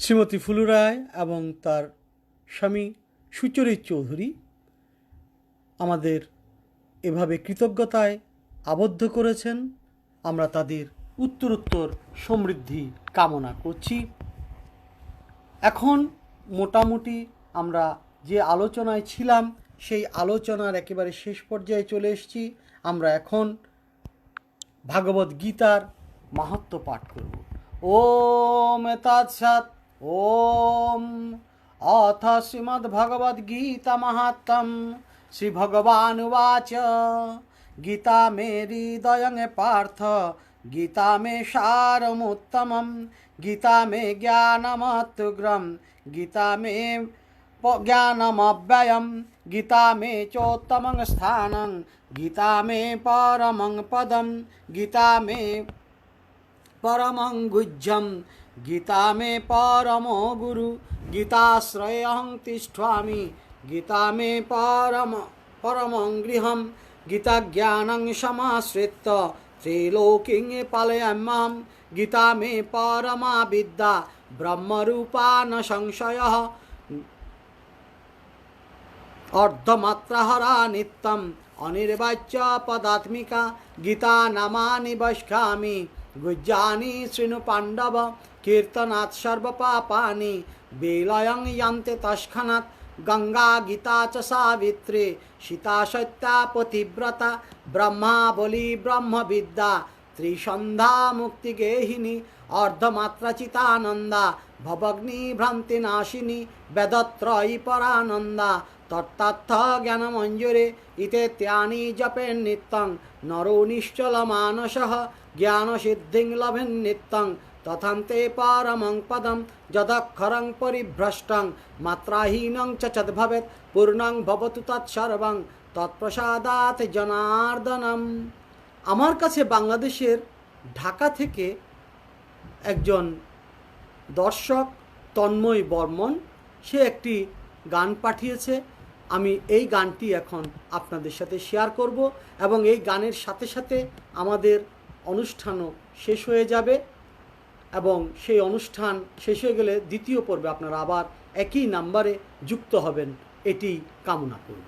শ্রীমতী ফুলু রায় এবং তার স্বামী সুচরিত চৌধুরী আমাদের এভাবে কৃতজ্ঞতায় আবদ্ধ করেছেন। আমরা তাদের উত্তরোত্তর সমৃদ্ধি কামনা করছি। এখন মোটামুটি আমরা যে আলোচনায় ছিলাম সেই আলোচনার একেবারে শেষ পর্যায়ে চলে এসেছি। আমরা এখন ভাগবত গীতার মাহাত্ম্য পাঠ করব। ওম তৎসৎ। ওম অথ শ্রীমদ্ভগবদ্গীতা মাহাত্ম্যম শ্রীভগবানুবাচ गीता मे हृदयं पार्थ गीता मे सारमुत्तमं गीता मे ज्ञानमत्युग्रं गीता मे ज्ञानमव्ययं गीता मे चोत्तमं स्थानं गीता मे परमं पदं गीता मे परमं गुह्यं गीता मे परमो गुरु गीताश्रयेऽहं तिष्ठामि गीता मे परमं गृहं गीता ज्ञानं समाश्रित्य त्रैलोक्यं पालयाम्यहं गीता मे परमा विद्या ब्रह्मरूपा न संशयः अर्धमात्रहरा नित्यम् अनिर्वाच्य पदात्मिका गीता नामानि वक्ष्यामि गुह्यानि शृणु पाण्डव कीर्तनात् सर्वपापानि विलयं यान्ति तत्क्षणात् गंगा गीता च सावित्री सीता सत्या पतिव्रता ब्रह्मा बली ब्रह्म विद्या त्रिसन्ध्या मुक्तिगेहिनी अर्धमात्राचितानन्दा भवग्नि भ्रान्तिनाशिनी वेदत्रयी परानन्दा तत्तत्थ ज्ञानमञ्जुरे इत्येत्यानि जपेन् नित्यं नरो निश्चलमानसः ज्ञानसिद्धिं लभेन् नित्यं तथान्ते परमं पदं यदक्षरं परिभ्रष्टं मात्राहीनं च तद्भवेत् पूर्णं भवतु तत्सर्वं तत्प्रसादात् जनार्दनम। আমার কাছে বাংলাদেশের ঢাকা থেকে একজন দর্শক তন্ময় বর্মন সে একটি গান পাঠিয়েছে। আমি এই গানটি এখন আপনাদের সাথে শেয়ার করব এবং এই গানের সাথে সাথে আমাদের অনুষ্ঠানও শেষ হয়ে যাবে এবং সেই অনুষ্ঠান শেষ হয়ে গেলে দ্বিতীয় পর্বে আপনারা আবার একই নাম্বারে যুক্ত হবেন এটি কামনা করব।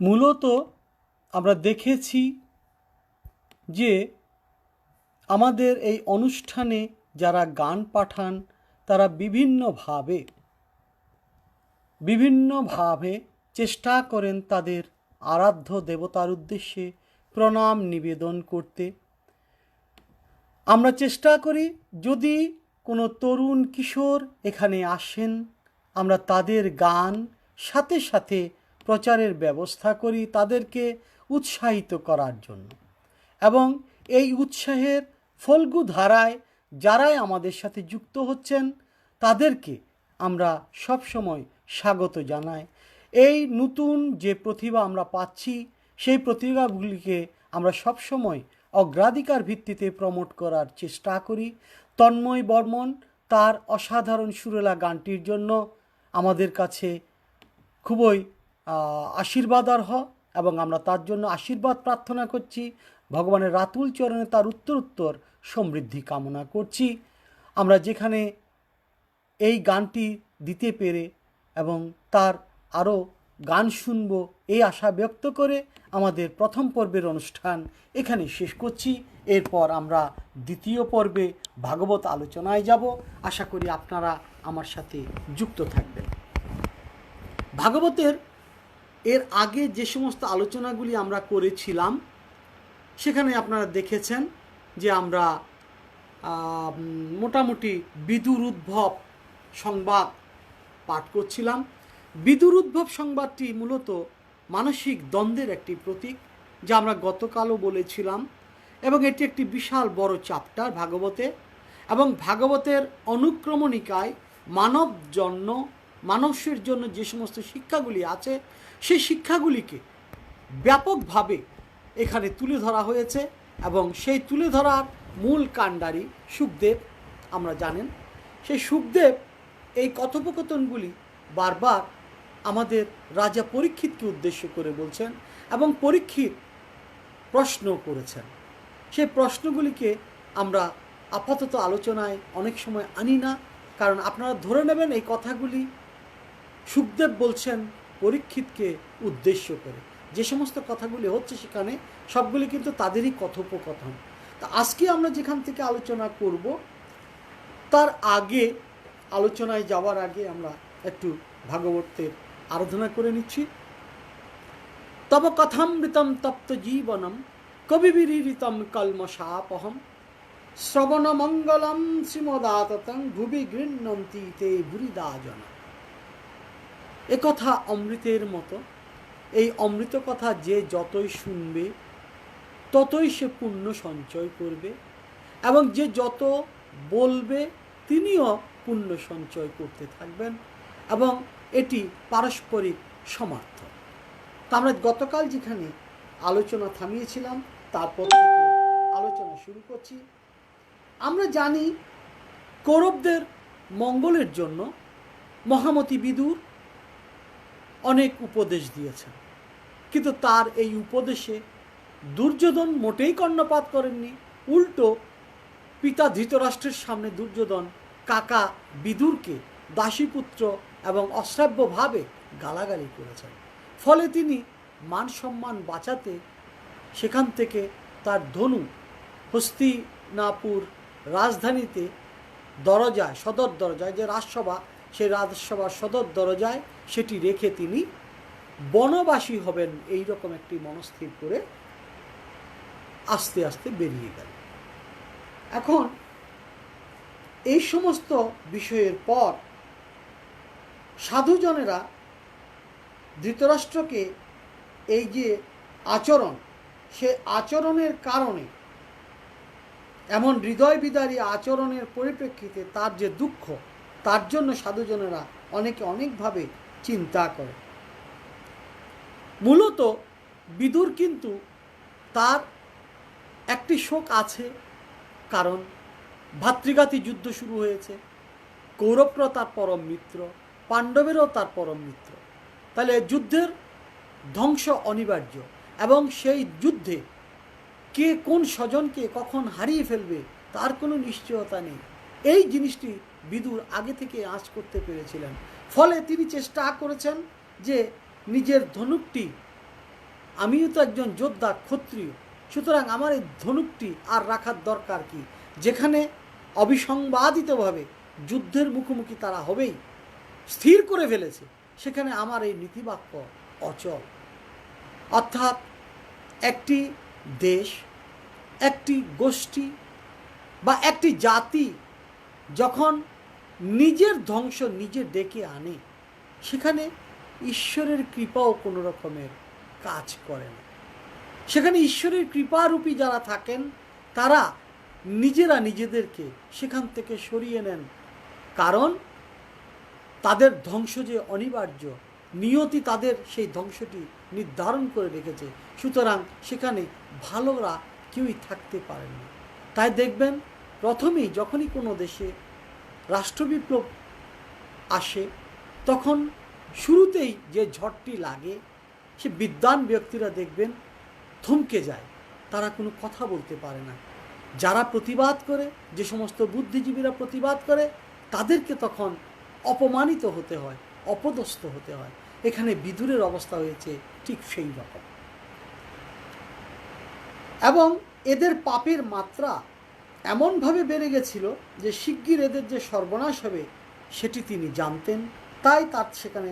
মূলত আমরা দেখেছি যে আমাদের এই অনুষ্ঠানে যারা গান পাঠান তারা বিভিন্নভাবে চেষ্টা করেন তাদের আরাধ্য দেবতার উদ্দেশ্যে প্রণাম নিবেদন করতে। আমরা চেষ্টা করি যদি কোনো তরুণ কিশোর এখানে আসেন আমরা তাদের গান সাথে সাথে প্রচারের ব্যবস্থা করি তাদেরকে উৎসাহিত করার জন্য, এবং এই উৎসাহের ফল্গু ধারায় যারাই আমাদের সাথে যুক্ত হচ্ছেন তাদেরকে আমরা সবসময় স্বাগত জানাই। এই নতুন যে প্রতিভা আমরা পাচ্ছি সেই প্রতিভাগুলিকে আমরা সবসময় অগ্রাধিকার ভিত্তিতে প্রমোট করার চেষ্টা করি। তন্ময় বর্মন তার অসাধারণ সুরেলা গানটির জন্য আমাদের কাছে খুবই আশীর্বাদার্হ, এবং আমরা তার জন্য আশীর্বাদ প্রার্থনা করছি। ভগবানের রাতুল চরণে তার উত্তর সমৃদ্ধি কামনা করছি। আমরা যেখানে এই গানটি দিতে পেরে এবং তার আরও গান শুনব এই আশা ব্যক্ত করে আমাদের প্রথম পর্বের অনুষ্ঠান এখানে শেষ করছি। এরপর আমরা দ্বিতীয় পর্বে ভাগবত আলোচনায় যাব। আশা করি আপনারা আমার সাথে যুক্ত থাকবেন। ভাগবতের এর আগে যে সমস্ত আলোচনাগুলি আমরা করেছিলাম সেখানে আপনারা দেখেছেন যে আমরা মোটামুটি বিদুর উদ্ভব সংবাদ পাঠ করছিলাম। বিদুর উদ্ভব সংবাদটি মূলত মানসিক দ্বন্দ্বের একটি প্রতীক, যা আমরা গতকালও বলেছিলাম, এবং এটি একটি বিশাল বড় চ্যাপ্টার ভাগবতে। এবং ভাগবতের অনুক্রমণিকায় মানুষের জন্য যে সমস্ত শিক্ষাগুলি আছে সেই শিক্ষাগুলিকে ব্যাপকভাবে এখানে তুলে ধরা হয়েছে, এবং সেই তুলে ধরার মূল কাণ্ডারি শুকদেব। আমরা জানেন সেই শুকদেব এই কথোপকথনগুলি বারবার আমাদের রাজা পরীক্ষিতকে উদ্দেশ্য করে বলছেন, এবং পরীক্ষিত প্রশ্ন করেছেন। সেই প্রশ্নগুলিকে আমরা আপাতত আলোচনায় অনেক সময় আনি না, কারণ আপনারা ধরে নেবেন এই কথাগুলি শুকদেব বলছেন পরীক্ষিতকে উদ্দেশ্য করে। যে সমস্ত কথাগুলি হচ্ছে সেখানে সবগুলি কিন্তু তাদেরই কথোপকথন। তা আজকে আমরা যেখান থেকে আলোচনা করব তার আগে, আলোচনায় যাওয়ার আগে আমরা একটু ভাগবতের আরাধনা করে নিচ্ছি। তব কথামৃতম তপ্ত জীবনম কবিবিরিতম কলমশাপহম শ্রবণ মঙ্গলম শ্রীমদাততং ভুবি গৃহ্ণন্তি তে ভুরিদা জন। এ কথা অমৃতের মতো। এই অমৃত কথা যে যতই শুনবে ততই সে পুণ্য সঞ্চয় করবে, এবং যে যত বলবে তিনিও পুণ্য সঞ্চয় করতে থাকবেন, এবং এটি পারস্পরিক সমার্থক। তা আমরা গতকাল যেখানে আলোচনা থামিয়েছিলাম তারপর থেকে আলোচনা শুরু করছি। আমরা জানি কৌরবদের মঙ্গলের জন্য মহামতি বিদুর অনেক উপদেশ দিয়েছেন, কিন্তু তার এই উপদেশে দুর্যোধন মোটেই কর্ণপাত করেননি। উল্টো পিতা ধৃতরাষ্ট্রের সামনে দুর্যোধন কাকা বিদুরকে দাসীপুত্র এবং অশ্রাব্যভাবে গালাগালি করেছেন। ফলে তিনি মান সম্মান বাঁচাতে সেখান থেকে তার ধনু হস্তিনাপুর রাজধানীতে দরজায়, সদর দরজায় যে রাজসভা, সেই রাজসভার সদর দরজায় সেটি রেখে তিনি বনবাসী হবেন এই রকম একটি মনস্থির করে আস্তে আস্তে বেরিয়ে গেল। এখন এই সমস্ত বিষয়ের পর সাধুজনেরা ধৃতরাষ্ট্রকে এই যে আচরণ, সে আচরণের কারণে, এমন হৃদয় বিদারী আচরণের পরিপ্রেক্ষিতে তার যে দুঃখ, তার জন্য সাধুজনেরা অনেকে অনেকভাবে চিন্তা করে। মূলত বিদুর কিন্তু তার একটি শোক আছে, কারণ ভাতৃঘাতী যুদ্ধ শুরু হয়েছে। কৌরবরা তার পরম মিত্র, পাণ্ডবেরও তার পরম মিত্র। তাহলে যুদ্ধের ধ্বংস অনিবার্য, এবং সেই যুদ্ধে কে কোন স্বজনকে কখন হারিয়ে ফেলবে তার কোনো নিশ্চয়তা নেই। এই জিনিসটি বিদুর আগে থেকে আঁচ করতে পেরেছিলেন। ফলে তিনি চেষ্টা করেছেন যে নিজের ধনুকটি আমিও তো একজন যোদ্ধা ক্ষত্রিয়, সুতরাং আমার এই ধনুকটি আর রাখার দরকার কি, যেখানে অবিসংবাদিতভাবে যুদ্ধের মুখোমুখি তারা হবেই স্থির করে ফেলেছে, সেখানে আমার এই নীতিবাক্য অচল। অর্থাৎ একটি দেশ, একটি গোষ্ঠী বা একটি জাতি যখন নিজের ধ্বংস নিজে ডেকে আনে, সেখানে ঈশ্বরের কৃপাও কোনো রকমের কাজ করে না। সেখানে ঈশ্বরের কৃপারূপী যারা থাকেন তারা নিজেরা নিজেদেরকে সেখান থেকে সরিয়ে নেন, কারণ তাদের ধ্বংস যে অনিবার্য, নিয়তি তাদের সেই ধ্বংসটি নির্ধারণ করে রেখেছে, সুতরাং সেখানে ভালোরা কেউই থাকতে পারেন না। তাই দেখবেন প্রথমেই যখনই কোনো দেশে রাষ্ট্রবিপ্লব আসে, তখন শুরুতেই যে ঝড়টি লাগে, সে বিদ্বান ব্যক্তিরা দেখবেন থমকে যায়, তারা কোনো কথা বলতে পারে না। যারা প্রতিবাদ করে, যে সমস্ত বুদ্ধিজীবীরা প্রতিবাদ করে, তাদেরকে তখন অপমানিত হতে হয়, অপদস্থ হতে হয়। এখানে বিদুরের অবস্থা হয়েছে ঠিক সেই রকম। এবং এদের পাপের মাত্রা এমনভাবে বেড়ে গেছিল যে শিগগির এদের যে সর্বনাশ হবে সেটি তিনি জানতেন, তাই তার সেখানে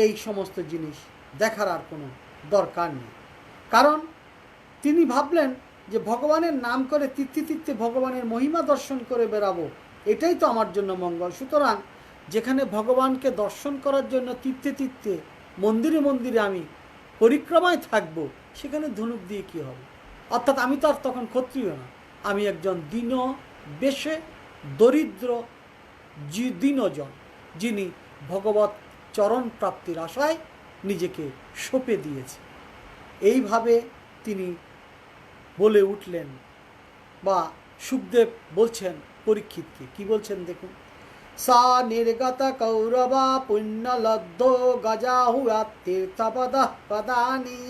এই সমস্ত জিনিস দেখার আর কোনো দরকার নেই। কারণ তিনি ভাবলেন যে ভগবানের নাম করে তীর্থে তীর্থে ভগবানের মহিমা দর্শন করে বেরাবো, এটাই তো আমার জন্য মঙ্গল। সুতরাং যেখানে ভগবানকে দর্শন করার জন্য তীর্থে তীর্থে মন্দিরে মন্দিরে আমি পরিক্রমায় থাকব, সেখানে ধনুক দিয়ে কী হবে? অর্থাৎ আমি তো আর তখন ক্ষত্রিয় না, আমি একজন দীন বেশে দরিদ্র দীনজন, যিনি ভগবত চরণ প্রাপ্তির আশায় নিজেকে সঁপে দিয়েছে। এইভাবে তিনি বলে উঠলেন, বা সুখদেব বলছেন পরীক্ষিতকে, কি বলছেন দেখুন। সা নির্গত কৌরবা পুণ্যলব্ধ গজাহুয়া তীর্থপদ পদানি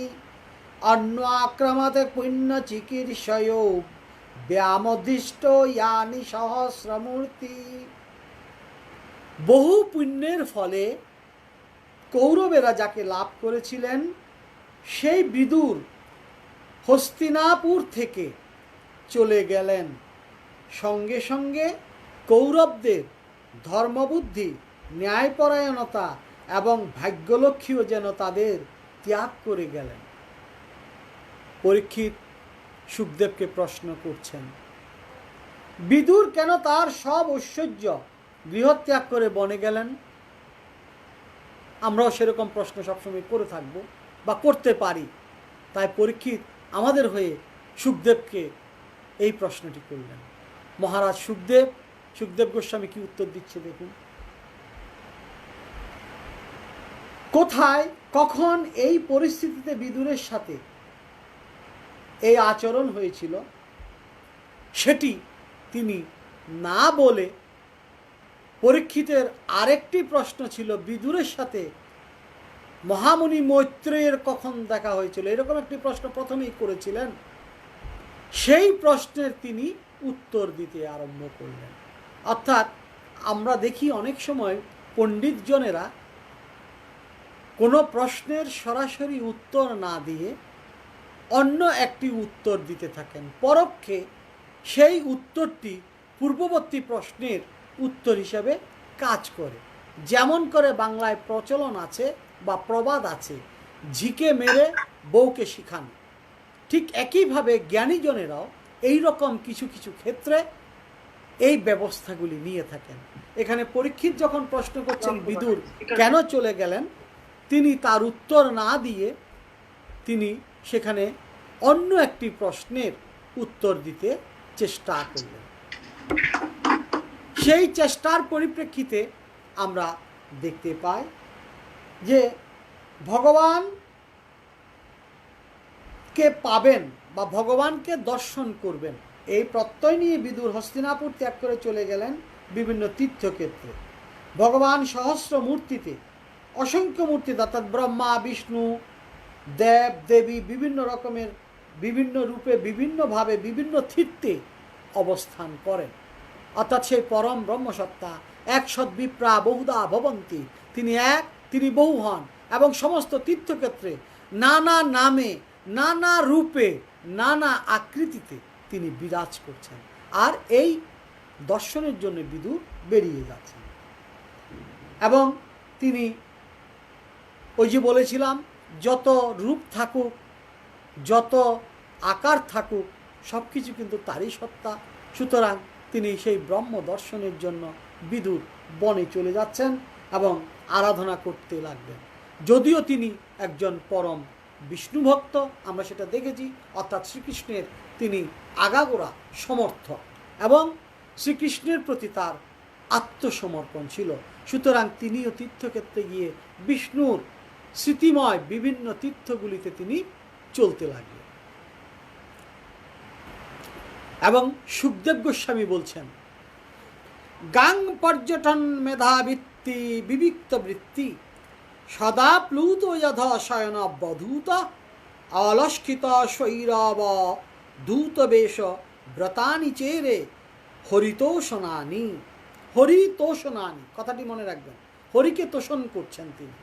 অন্য আক্রমত পুণ্য চিকিৎসয় ব্যামদিষ্ট ইয়ানি সহস্রমূর্তি। বহু পুণ্যের ফলে কৌরবেরা যাকে লাভ করেছিলেন, সেই বিদুর হস্তিনাপুর থেকে চলে গেলেন। সঙ্গে সঙ্গে কৌরবদের ধর্মবুদ্ধি, ন্যায়পরায়ণতা এবং ভাগ্যলক্ষ্মীও যেন তাদের ত্যাগ করে গেলেন। পরীক্ষিত সুখদেবকে প্রশ্ন করছেন, বিদুর কেন তার সব ঐশ্বর্য গৃহত্যাগ করে বনে গেলেন? আমরাও সেরকম প্রশ্ন সবসময় করে থাকব বা করতে পারি। তাই পরীক্ষিত আমাদের হয়ে সুখদেবকে এই প্রশ্নটি করলেন। মহারাজ সুখদেব গোস্বামী কি উত্তর দিচ্ছে দেখুন। কোথায় কখন এই পরিস্থিতিতে বিদুরের সাথে এই আচরণ হয়েছিল সেটি তিনি না বলে, পরীক্ষিতের আরেকটি প্রশ্ন ছিল, বিদুরের সাথে মহামুনি মৈত্রেয়ের কখন দেখা হয়েছিল, এরকম একটি প্রশ্ন প্রথমেই করেছিলেন। সেই প্রশ্নের তিনি উত্তর দিতে আরম্ভ করলেন। অর্থাৎ আমরা দেখি অনেক সময় পণ্ডিতজনেরা কোনো প্রশ্নের সরাসরি উত্তর না দিয়ে অন্য একটি উত্তর দিতে থাকেন, পরোক্ষে সেই উত্তরটি পূর্ববর্তী প্রশ্নের উত্তর হিসাবে কাজ করে। যেমন করে বাংলায় প্রচলন আছে বা প্রবাদ আছে, ঝিকে মেরে বউকে শিখানো, ঠিক একইভাবে জ্ঞানীজনেরাও এই রকম কিছু কিছু ক্ষেত্রে এই ব্যবস্থাগুলি নিয়ে থাকেন। এখানে পরীক্ষিত যখন প্রশ্ন করছেন বিদুর কেন চলে গেলেন, তিনি তার উত্তর না দিয়ে তিনি সেখানে অন্য একটি প্রশ্নের উত্তর দিতে চেষ্টা করলেন। সেই চেষ্টার পরিপ্রেক্ষিতে আমরা দেখতে পাই যে ভগবানকে পাবেন বা ভগবানকে দর্শন করবেন, এই প্রত্যয় নিয়ে বিদুর হস্তিনাপুর ত্যাগ করে চলে গেলেন বিভিন্ন তীর্থক্ষেত্রে। ভগবান সহস্র মূর্তিতে, অসংখ্য মূর্তিতে, অর্থাৎ ব্রহ্মা বিষ্ণু দেব দেবী বিভিন্ন রকমের বিভিন্ন রূপে বিভিন্নভাবে বিভিন্ন তীর্থে অবস্থান করেন। অর্থাৎ সেই পরম ব্রহ্মসত্তা এক সদ্বিপ্রা বহুধা ভবন্তি, তিনি এক, তিনি বহু হন এবং সমস্ত তীর্থক্ষেত্রে নানা নামে, নানা রূপে, নানা আকৃতিতে তিনি বিরাজ করছেন। আর এই দর্শনের জন্য বিদুর বেরিয়ে যাচ্ছেন। এবং তিনি ওই যে বলেছিলাম, যত রূপ থাকুক, যত আকার থাকুক, সব কিছু কিন্তু তারই সত্তা। সুতরাং তিনি সেই ব্রহ্ম দর্শনের জন্য বিদুর বনে চলে যাচ্ছেন এবং আরাধনা করতে লাগবেন। যদিও তিনি একজন পরম বিষ্ণুভক্ত, আমরা সেটা দেখেছি, অর্থাৎ শ্রীকৃষ্ণের তিনি আগাগোড়া সমর্থক এবং শ্রীকৃষ্ণের প্রতি তার আত্মসমর্পণ ছিল। সুতরাং তিনিও তীর্থক্ষেত্রে গিয়ে বিষ্ণুর স্মৃতিময় বিভিন্ন তীর্থগুলিতে তিনি চলতে লাগলেন। এবং সুখদেব গোস্বামী বলছেন, গাং পর্যটন মেধাবৃত্তি বিবিক্ত বৃত্তি সদা প্লুত যথা শয়ন বধূত অলস্কিত শৈরব দূত বেশ ব্রতানি চেরে হরিতোষণানি। হরিতোষণানি কথাটি মনে রাখবেন, হরিকে তোষণ করছেন তিনি।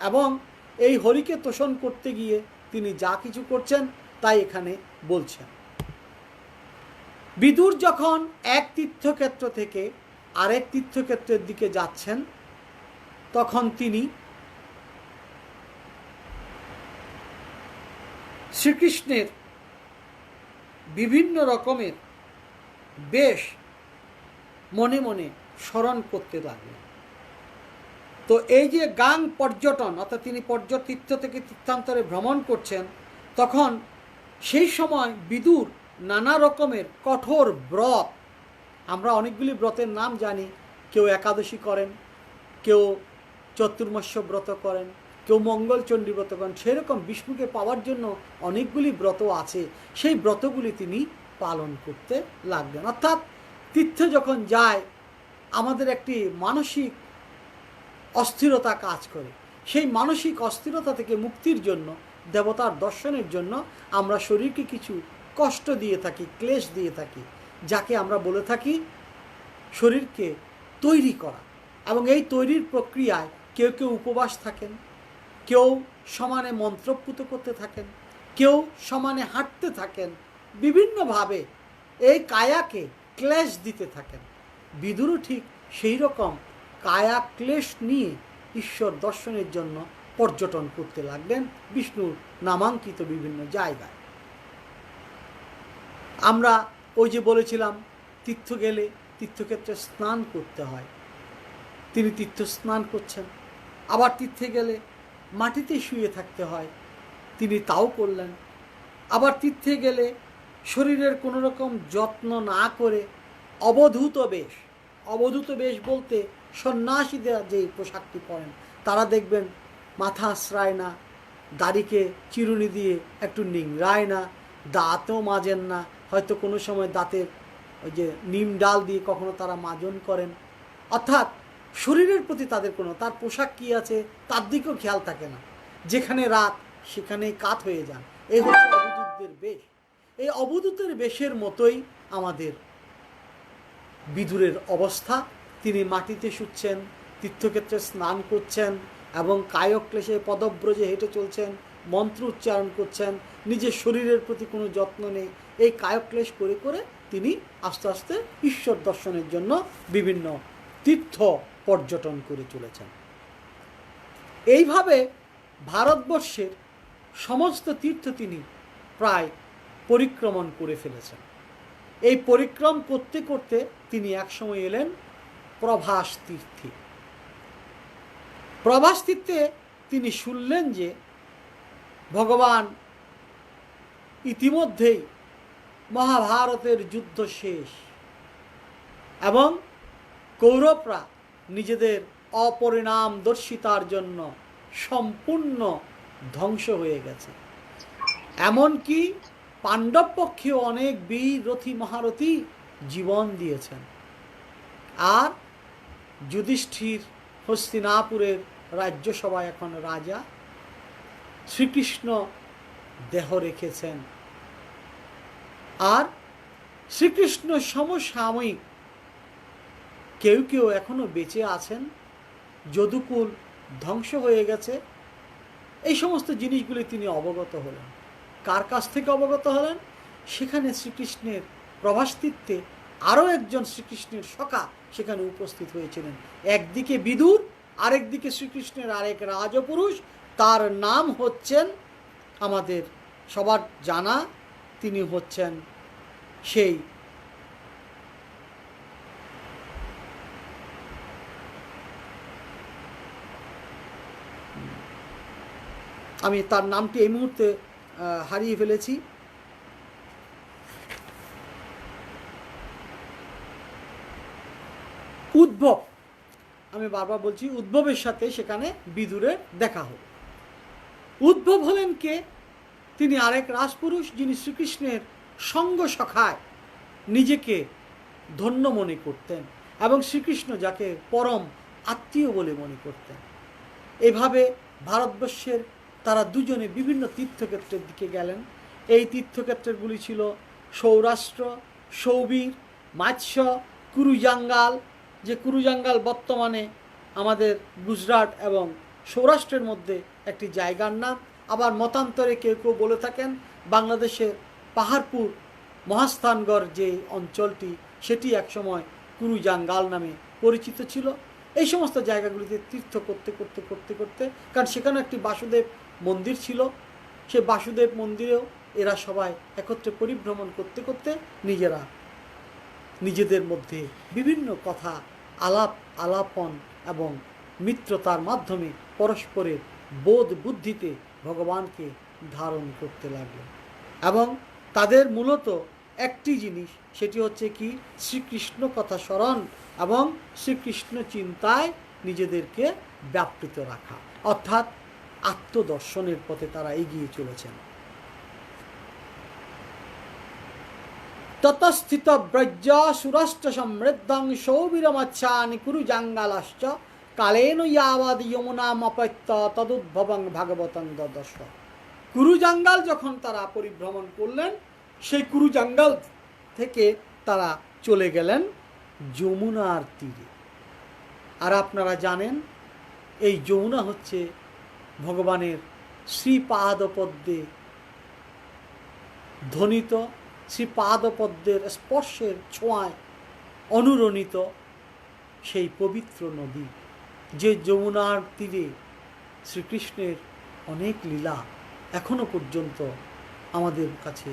এবং এই হরিকে তোষণ করতে গিয়ে তিনি যা কিছু করছেন তাই এখানে বলছেন। বিদুর যখন এক তীর্থক্ষেত্র থেকে আরেক তীর্থক্ষেত্রের দিকে যাচ্ছেন, তখন তিনি শ্রীকৃষ্ণের বিভিন্ন রকমের বেশ মনে মনে স্মরণ করতে লাগলেন। তো এই যে গাং পর্যটন, অর্থাৎ তিনি তীর্থ থেকে তীর্থান্তরে ভ্রমণ করছেন, তখন সেই সময় বিদুর নানা রকমের কঠোর ব্রত, আমরা অনেকগুলি ব্রতের নাম জানি, কেউ একাদশী করেন, কেউ চতুর্মাস্য ব্রত করেন, কেউ মঙ্গলচণ্ডী ব্রত করেন, সেরকম বিষ্ণুকে পাওয়ার জন্য অনেকগুলি ব্রত আছে, সেই ব্রতগুলি তিনি পালন করতে লাগলেন। অর্থাৎ তীর্থে যখন যায় আমাদের একটি মানসিক অস্থিরতা কাজ করে, সেই মানসিক অস্থিরতা থেকে মুক্তির জন্য, দেবতার দর্শনের জন্য আমরা শরীরকে কিছু কষ্ট দিয়ে থাকি, ক্লেশ দিয়ে থাকি, যাকে আমরা বলে থাকি শরীরকে তৈরি করা। এবং এই তৈরির প্রক্রিয়ায় কেউ কেউ উপবাস থাকেন, কেউ সমানে মন্ত্রপুত করতে থাকেন, কেউ সমানে হাঁটতে থাকেন, বিভিন্নভাবে এই কায়াকে ক্লেশ দিতে থাকেন। বিদুরও ঠিক সেই রকম কায়া ক্লেশ নিয়ে ঈশ্বর দর্শনের জন্য পর্যটন করতে লাগলেন বিষ্ণুর নামাঙ্কিত বিভিন্ন জায়গায়। আমরা ওই যে বলেছিলাম, তীর্থ গেলে তীর্থক্ষেত্রে স্নান করতে হয়, তিনি তীর্থ স্নান করছেন। আবার তীর্থে গেলে মাটিতে শুয়ে থাকতে হয়, তিনি তাও করলেন। আবার তীর্থে গেলে শরীরের কোনো রকম যত্ন না করে অবধূত বেশ, অবধূত বেশ বলতে সন্ন্যাসীদের যে পোশাকটি পরেন, তারা দেখবেন মাথা আশ্রায় না, দাড়িকে চিরুনি দিয়ে একটু নিংড়ায় না, দাঁতও মাজেন না, হয়তো কোনো সময় দাঁতের ওই যে নিম ডাল দিয়ে কখনো তারা মাজন করেন। অর্থাৎ শরীরের প্রতি তাদের কোনো, তার পোশাক কী আছে তার দিকেও খেয়াল থাকে না, যেখানে রাত সেখানেই কাত হয়ে যান। এই হচ্ছে অবধূতদের বেশ। এই অবধূতের বেশের মতোই আমাদের বিদুরের অবস্থা। তিনি মাটিতে শুচ্ছেন, তীর্থক্ষেত্রে স্নান করছেন এবং কায়ক্লেশে পদব্রজে হেঁটে চলছেন, মন্ত্র উচ্চারণ করছেন, নিজের শরীরের প্রতি কোনো যত্ন নেই। এই কায়ক্লেশ করে করে তিনি আস্তে আস্তে ঈশ্বর দর্শনের জন্য বিভিন্ন তীর্থ পর্যটন করে চলেছেন। এইভাবে ভারতবর্ষের সমস্ত তীর্থ তিনি প্রায় পরিক্রমণ করে ফেলেছেন। এই পরিক্রম করতে করতে তিনি একসময় এলেন প্রভাস তীর্থে। প্রভাস তীর্থে তিনি শুনলেন যে ভগবান ইতিমধ্যেই মহাভারতের যুদ্ধ শেষ এবং কৌরবরা নিজেদের অপরিণামদর্শিতার জন্য সম্পূর্ণ ধ্বংস হয়ে গেছে। এমনকি পাণ্ডব পক্ষেও অনেক বীর রথী মহারথী জীবন দিয়েছেন। আর যুধিষ্ঠির হস্তিনাপুরের রাজ্যসভায় এখন রাজা, শ্রীকৃষ্ণ দেহ রেখেছেন। আর শ্রীকৃষ্ণ সমসাময়িক কেউ কেউ এখনো বেঁচে আছেন। যদুকুল ধ্বংস হয়ে গেছে এই সমস্ত জিনিসগুলি তিনি অবগত হলেন। কার কাছ থেকে অবগত হলেন? সেখানে শ্রীকৃষ্ণের প্রভাস্তিত্বে আরও একজন শ্রীকৃষ্ণের সখা সেখানে উপস্থিত হয়েছিলেন। একদিকে বিদুর, আরেকদিকে শ্রীকৃষ্ণের আরেক রাজপুরুষ, তার নাম হচ্ছেন আমাদের সবার জানা, তিনি হচ্ছেন সেই আমি তার নামটি এই মুহূর্তে হারিয়ে ফেলেছি। উদ্ভব, আমি বারবার বলছি, উদ্ভবের সাথে সেখানে বিদুরের দেখা হল। উদ্ভব হলেন কে? তিনি আরেক রাজপুরুষ, যিনি শ্রীকৃষ্ণের সঙ্গ সখায় নিজেকে ধন্য মনে করতেন এবং শ্রীকৃষ্ণ যাকে পরম আত্মীয় বলে মনে করতেন। এভাবে ভারতবর্ষের তারা দুজনে বিভিন্ন তীর্থক্ষেত্রের দিকে গেলেন। এই তীর্থক্ষেত্রগুলি ছিল সৌরাষ্ট্র, সৌবীর, মাৎস্য, কুরুজাঙ্গাল, যে কুরুজাঙ্গাল বর্তমানে আমাদের গুজরাট এবং সৌরাষ্ট্রের মধ্যে একটি জায়গার নাম। আবার মতান্তরে কেউ কেউ বলে থাকেন বাংলাদেশের পাহাড়পুর মহাস্থানগড় যে অঞ্চলটি, সেটি একসময় কুরুজাঙ্গাল নামে পরিচিত ছিল। এই সমস্ত জায়গাগুলিতে তীর্থ করতে করতে করতে করতে, কারণ সেখানে একটি বাসুদেব মন্দির ছিল, সে বাসুদেব মন্দিরেও এরা সবাই একত্রে পরিভ্রমণ করতে করতে নিজেদের মধ্যে বিভিন্ন কথা আলাপন এবং মিত্রতার মাধ্যমে পরস্পরের বোধ বুদ্ধিতে ভগবানকে ধারণ করতে লাগলো। এবং তাদের মূলত একটি জিনিস, সেটি হচ্ছে কি? শ্রীকৃষ্ণ কথা স্মরণ এবং শ্রীকৃষ্ণ চিন্তায় নিজেদেরকে ব্যাপৃত রাখা, অর্থাৎ আত্মদর্শনের পথে তারা এগিয়ে চলেছেন। ততস্থিত ব্রজ সুরাষ্ট্র সমৃদ্ধং সৌবীরমচ্ছানি কুরুজাঙ্গালশ্চ কালেন ইয়াবদ যমুনামপত্য তদুদ্ভবং ভাগবতং দদর্শ। কুরুজাঙ্গাল যখন তারা পরিভ্রমণ করলেন, সেই কুরুজাঙ্গাল থেকে তারা চলে গেলেন যমুনার তীরে। আর আপনারা জানেন এই যমুনা হচ্ছে ভগবানের শ্রীপাদপদ্মে ধ্বনিত, শ্রীপাদপদ্মের স্পর্শের ছোঁয়ায় অনুরণিত সেই পবিত্র নদী, যে যমুনার তীরে শ্রীকৃষ্ণের অনেক লীলা এখনো পর্যন্ত আমাদের কাছে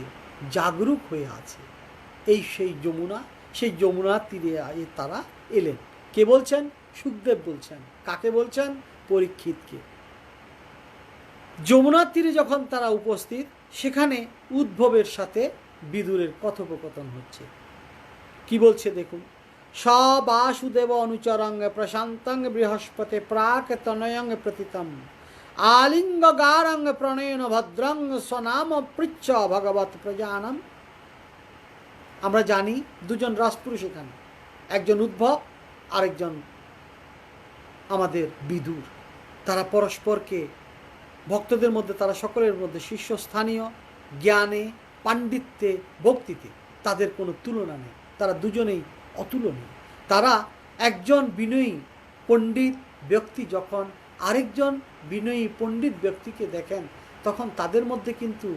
জাগরুক হয়ে আছে। সেই যমুনার তীরে তারা এলেন। কে বলছেন? সুখদেব বলছেন। কাকে বলছেন? পরীক্ষিতকে। যমুনার তীরে যখন তারা উপস্থিত, সেখানে উদ্ভবের সাথে বিদুরের কথোপকথন হচ্ছে। কি বলছে দেখুন। স বাসুদেব অনুচরং প্রশান্তং বৃহস্পতি প্রাক তনয়ং প্রতীতম আলিঙ্গ গারং প্রণয়ন ভদ্রং স্বনাম পৃচ্ছ ভগবত প্রজানম। আমরা জানি দুজন রাজপুরুষ এখানে, একজন উদ্ভব, আরেকজন আমাদের বিদুর। তারা পরস্পরকে, ভক্তদের মধ্যে তারা সকলের মধ্যে শীর্ষস্থানীয়, জ্ঞানে, পাণ্ডিত্যে, ভক্তিতে তাদের কোনো তুলনা নেই। তারা দুজনেই অতুলনীয়। তারা একজন বিনয়ী পণ্ডিত ব্যক্তি যখন আরেকজন বিনয়ী পণ্ডিত ব্যক্তিকে দেখেন, তখন তাদের মধ্যে কিন্তু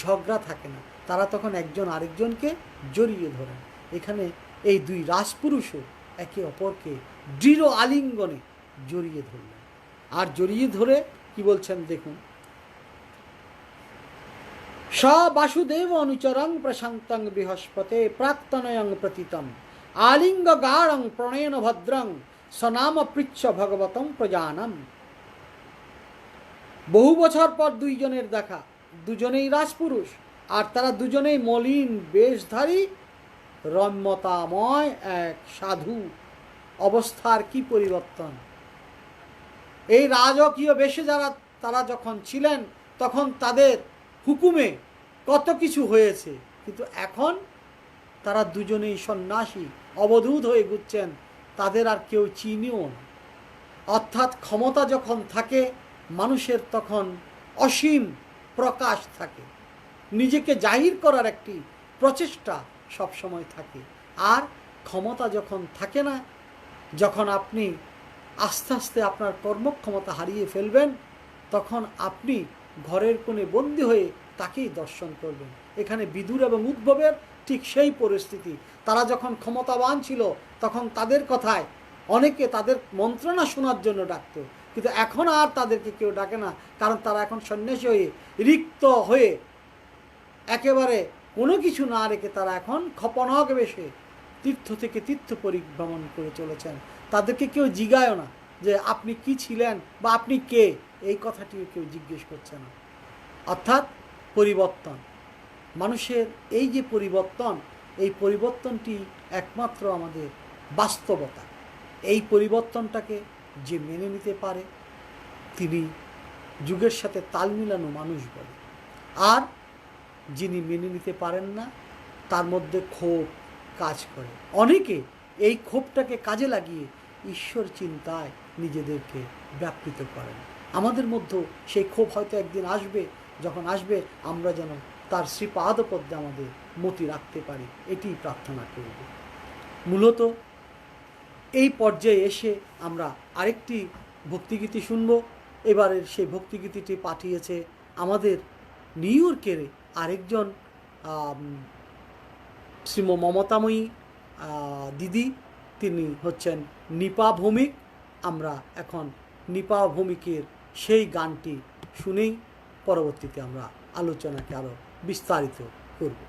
ঝগড়া থাকে না, তারা তখন একজন আরেকজনকে জড়িয়ে ধরেন। এখানে এই দুই রাজপুরুষও একে অপরকে দৃঢ় আলিঙ্গনে জড়িয়ে ধরলেন। আর জড়িয়ে ধরে কি বলছেন দেখুন। স বাসুদেব অনুচরং প্রশান্তং বৃহস্পতে প্রাক্তনয়ং প্রতীতম আলিঙ্গ গাঢ়ং প্রণয়ন ভদ্রং স্বনাম পৃচ্ছ ভগবতং প্রজানম। বহু বছর পর দুইজনের দেখা, দুজনেই রাজপুরুষ, আর তারা দুজনেই মলিন বেশধারী রম্যতাময় এক সাধু। অবস্থার কি পরিবর্তন! এই রাজকীয় বেশে তারা যখন ছিলেন, তখন তাদের হুকুমে কত কিছু হয়েছে, কিন্তু এখন তারা দুজনেই সন্ন্যাসী, অবধূত হয়ে ঘুরছেন, তাদের আর কেউ চিনিও না। অর্থাৎ ক্ষমতা যখন থাকে মানুষের, তখন অসীম প্রকাশ থাকে, নিজেকে জাহির করার একটি প্রচেষ্টা সবসময় থাকে। আর ক্ষমতা যখন থাকে না, যখন আপনি আস্তে আস্তে আপনার কর্মক্ষমতা হারিয়ে ফেলবেন, তখন আপনি ঘরের কোণে বন্দী হয়ে তাকেই দর্শন করবেন। এখানে বিদুর এবং উদ্ভবের ঠিক সেই পরিস্থিতি। তারা যখন ক্ষমতাবান ছিল তখন তাদের কথায় অনেকে তাদের মন্ত্রণা শোনার জন্য ডাকত, কিন্তু এখন আর তাদেরকে কেউ ডাকে না, কারণ তারা এখন সন্ন্যাসী হয়ে রিক্ত হয়ে একেবারে কোনো কিছু না রেখে তারা এখন খপনক বেশে তীর্থ থেকে তীর্থ পরিভ্রমণ করে চলেছেন। তাদেরকে কেউ জিজ্ঞায় না যে আপনি কি ছিলেন বা আপনি কে, এই কথাটিও কেউ জিজ্ঞেস করছে না। অর্থাৎ পরিবর্তন, মানুষের এই যে পরিবর্তন, এই পরিবর্তনটি একমাত্র আমাদের বাস্তবতা। এই পরিবর্তনটাকে যে মেনে নিতে পারে তিনি যুগের সাথে তাল মিলানো মানুষ বলে। আর যিনি মেনে নিতে পারেন না তার মধ্যে ক্ষোভ কাজ করে। অনেকে এই ক্ষোভটাকে কাজে লাগিয়ে ঈশ্বর চিন্তায় নিজেদেরকে ব্যাপৃত করেন। আমাদের মধ্যেও সেই ক্ষোভ হয়তো একদিন আসবে, যখন আসবে আমরা যেন তার শ্রীপাদপদ্মে আমাদের মতি রাখতে পারি, এটি প্রার্থনা করব। মূলত এই পর্যায়ে এসে আমরা আরেকটি ভক্তিগীতি শুনব। এবারের সেই ভক্তিগীতিটি পাঠিয়েছে আমাদের নিউ ইয়র্কের আরেকজন শ্রীম মমতাময়ী দিদি, তিনি হচ্ছেন নিপা ভৌমিক। আমরা এখন নিপা ভৌমিকের সেই গানটি শুনেই পরবর্তীতে আমরা আলোচনাকে আরও বিস্তারিত করব।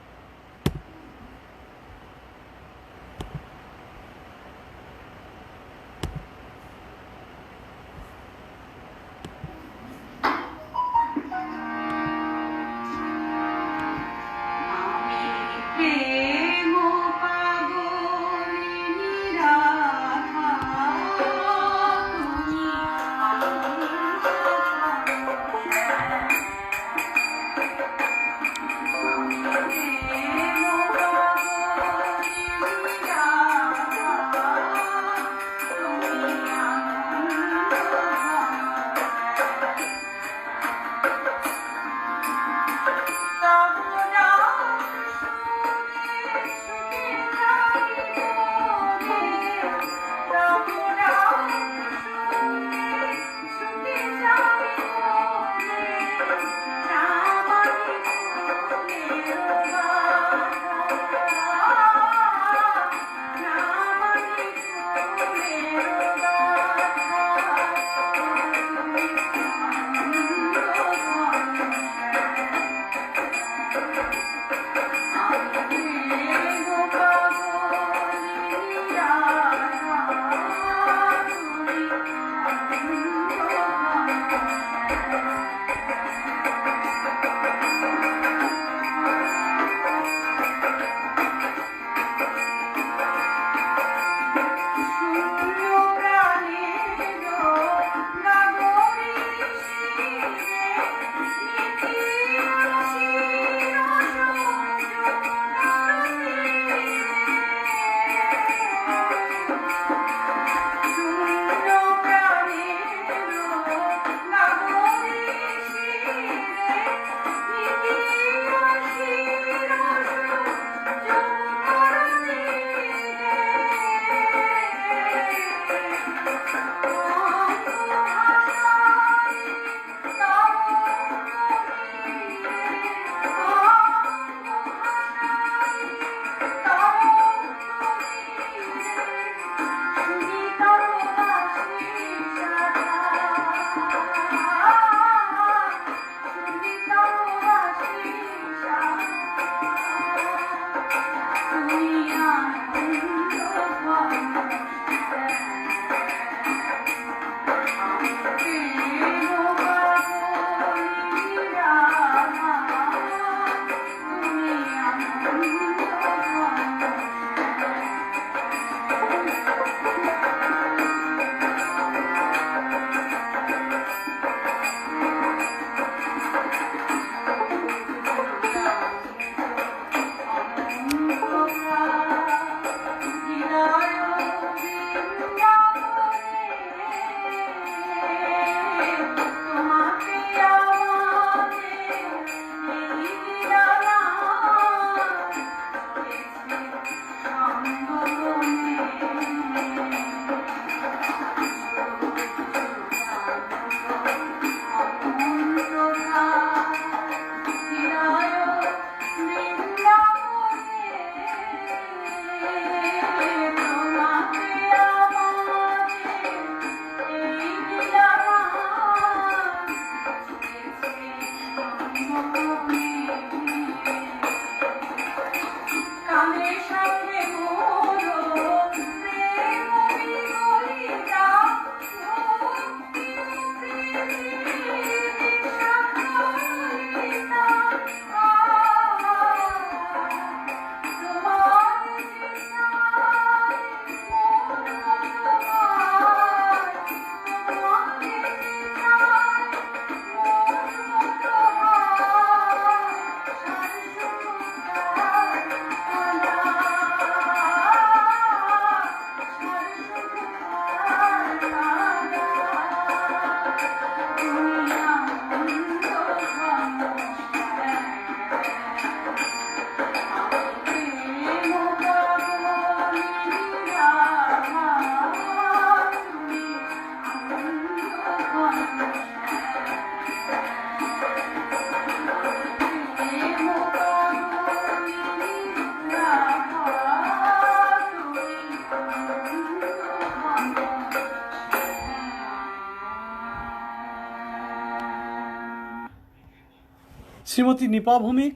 শ্রীমতী নিপা ভৌমিক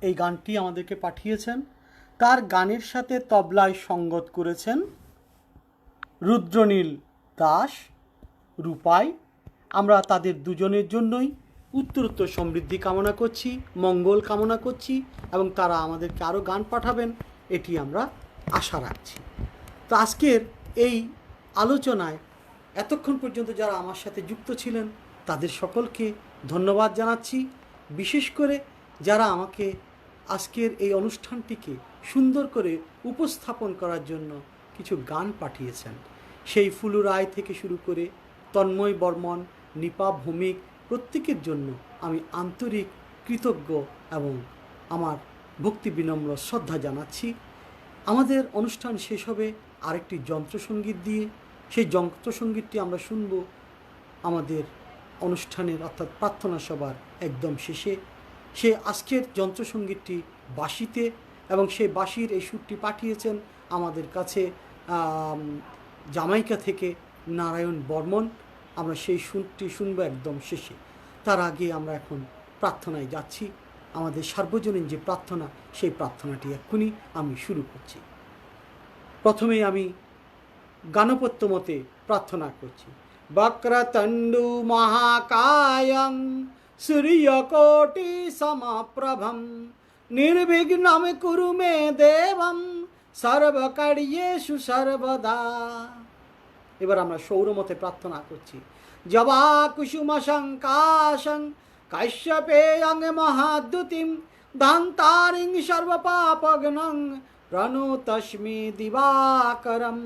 এই গানটি আমাদেরকে পাঠিয়েছেন। তার গানের সাথে তবলায় সঙ্গত করেছেন রুদ্রনীল দাস, রূপাই। আমরা তাদের দুজনের জন্যই উত্তরোত্তর সমৃদ্ধি কামনা করছি, মঙ্গল কামনা করছি, এবং তারা আমাদেরকে আরও গান পাঠাবেন এটি আমরা আশা রাখছি। তো আজকের এই আলোচনায় এতক্ষণ পর্যন্ত যারা আমার সাথে যুক্ত ছিলেন তাদের সকলকে ধন্যবাদ জানাচ্ছি। বিশেষ করে যারা আমাকে আজকের এই অনুষ্ঠানটিকে সুন্দর করে উপস্থাপন করার জন্য কিছু গান পাঠিয়েছেন, সেই ফুলু রায় থেকে শুরু করে তন্ময় বর্মন, নিপা ভৌমিক, প্রত্যেকের জন্য আমি আন্তরিক কৃতজ্ঞ এবং আমার ভক্তি বিনম্র শ্রদ্ধা জানাচ্ছি। আমাদের অনুষ্ঠান শেষ হবে আরেকটি যন্ত্রসঙ্গীত দিয়ে। সেই যন্ত্রসঙ্গীতটি আমরা শুনব আমাদের অনুষ্ঠানের অর্থাৎ প্রার্থনা সভার একদম শেষে। সে আজকের যন্ত্রসঙ্গীতটি বাঁশিতে, এবং সেই বাঁশির এই সুরটি পাঠিয়েছেন আমাদের কাছে জামাইকা থেকে নারায়ণ বর্মন। আমরা সেই সুরটি শুনবো একদম শেষে। তার আগে আমরা এখন প্রার্থনায় যাচ্ছি। আমাদের সার্বজনীন যে প্রার্থনা, সেই প্রার্থনাটি এক্ষুনি আমি শুরু করছি। প্রথমেই আমি গানপত্য মতে প্রার্থনা করছি। বক্রতুণ্ড মহাকায়ং সূর্যকোটি সমপ্রভম নির্বিঘ্নম কুরু মে দেবম সর্বকার্যেষু সর্বদা। এবার আমরা সৌরমতে প্রার্থনা করছি। জবা কুসুম সংকাশং কাশ্যপেয়ং মহাদ্যুতিম ধান্তারিং সর্বপাপগ্নং প্রণতস্মি দিবাকরম।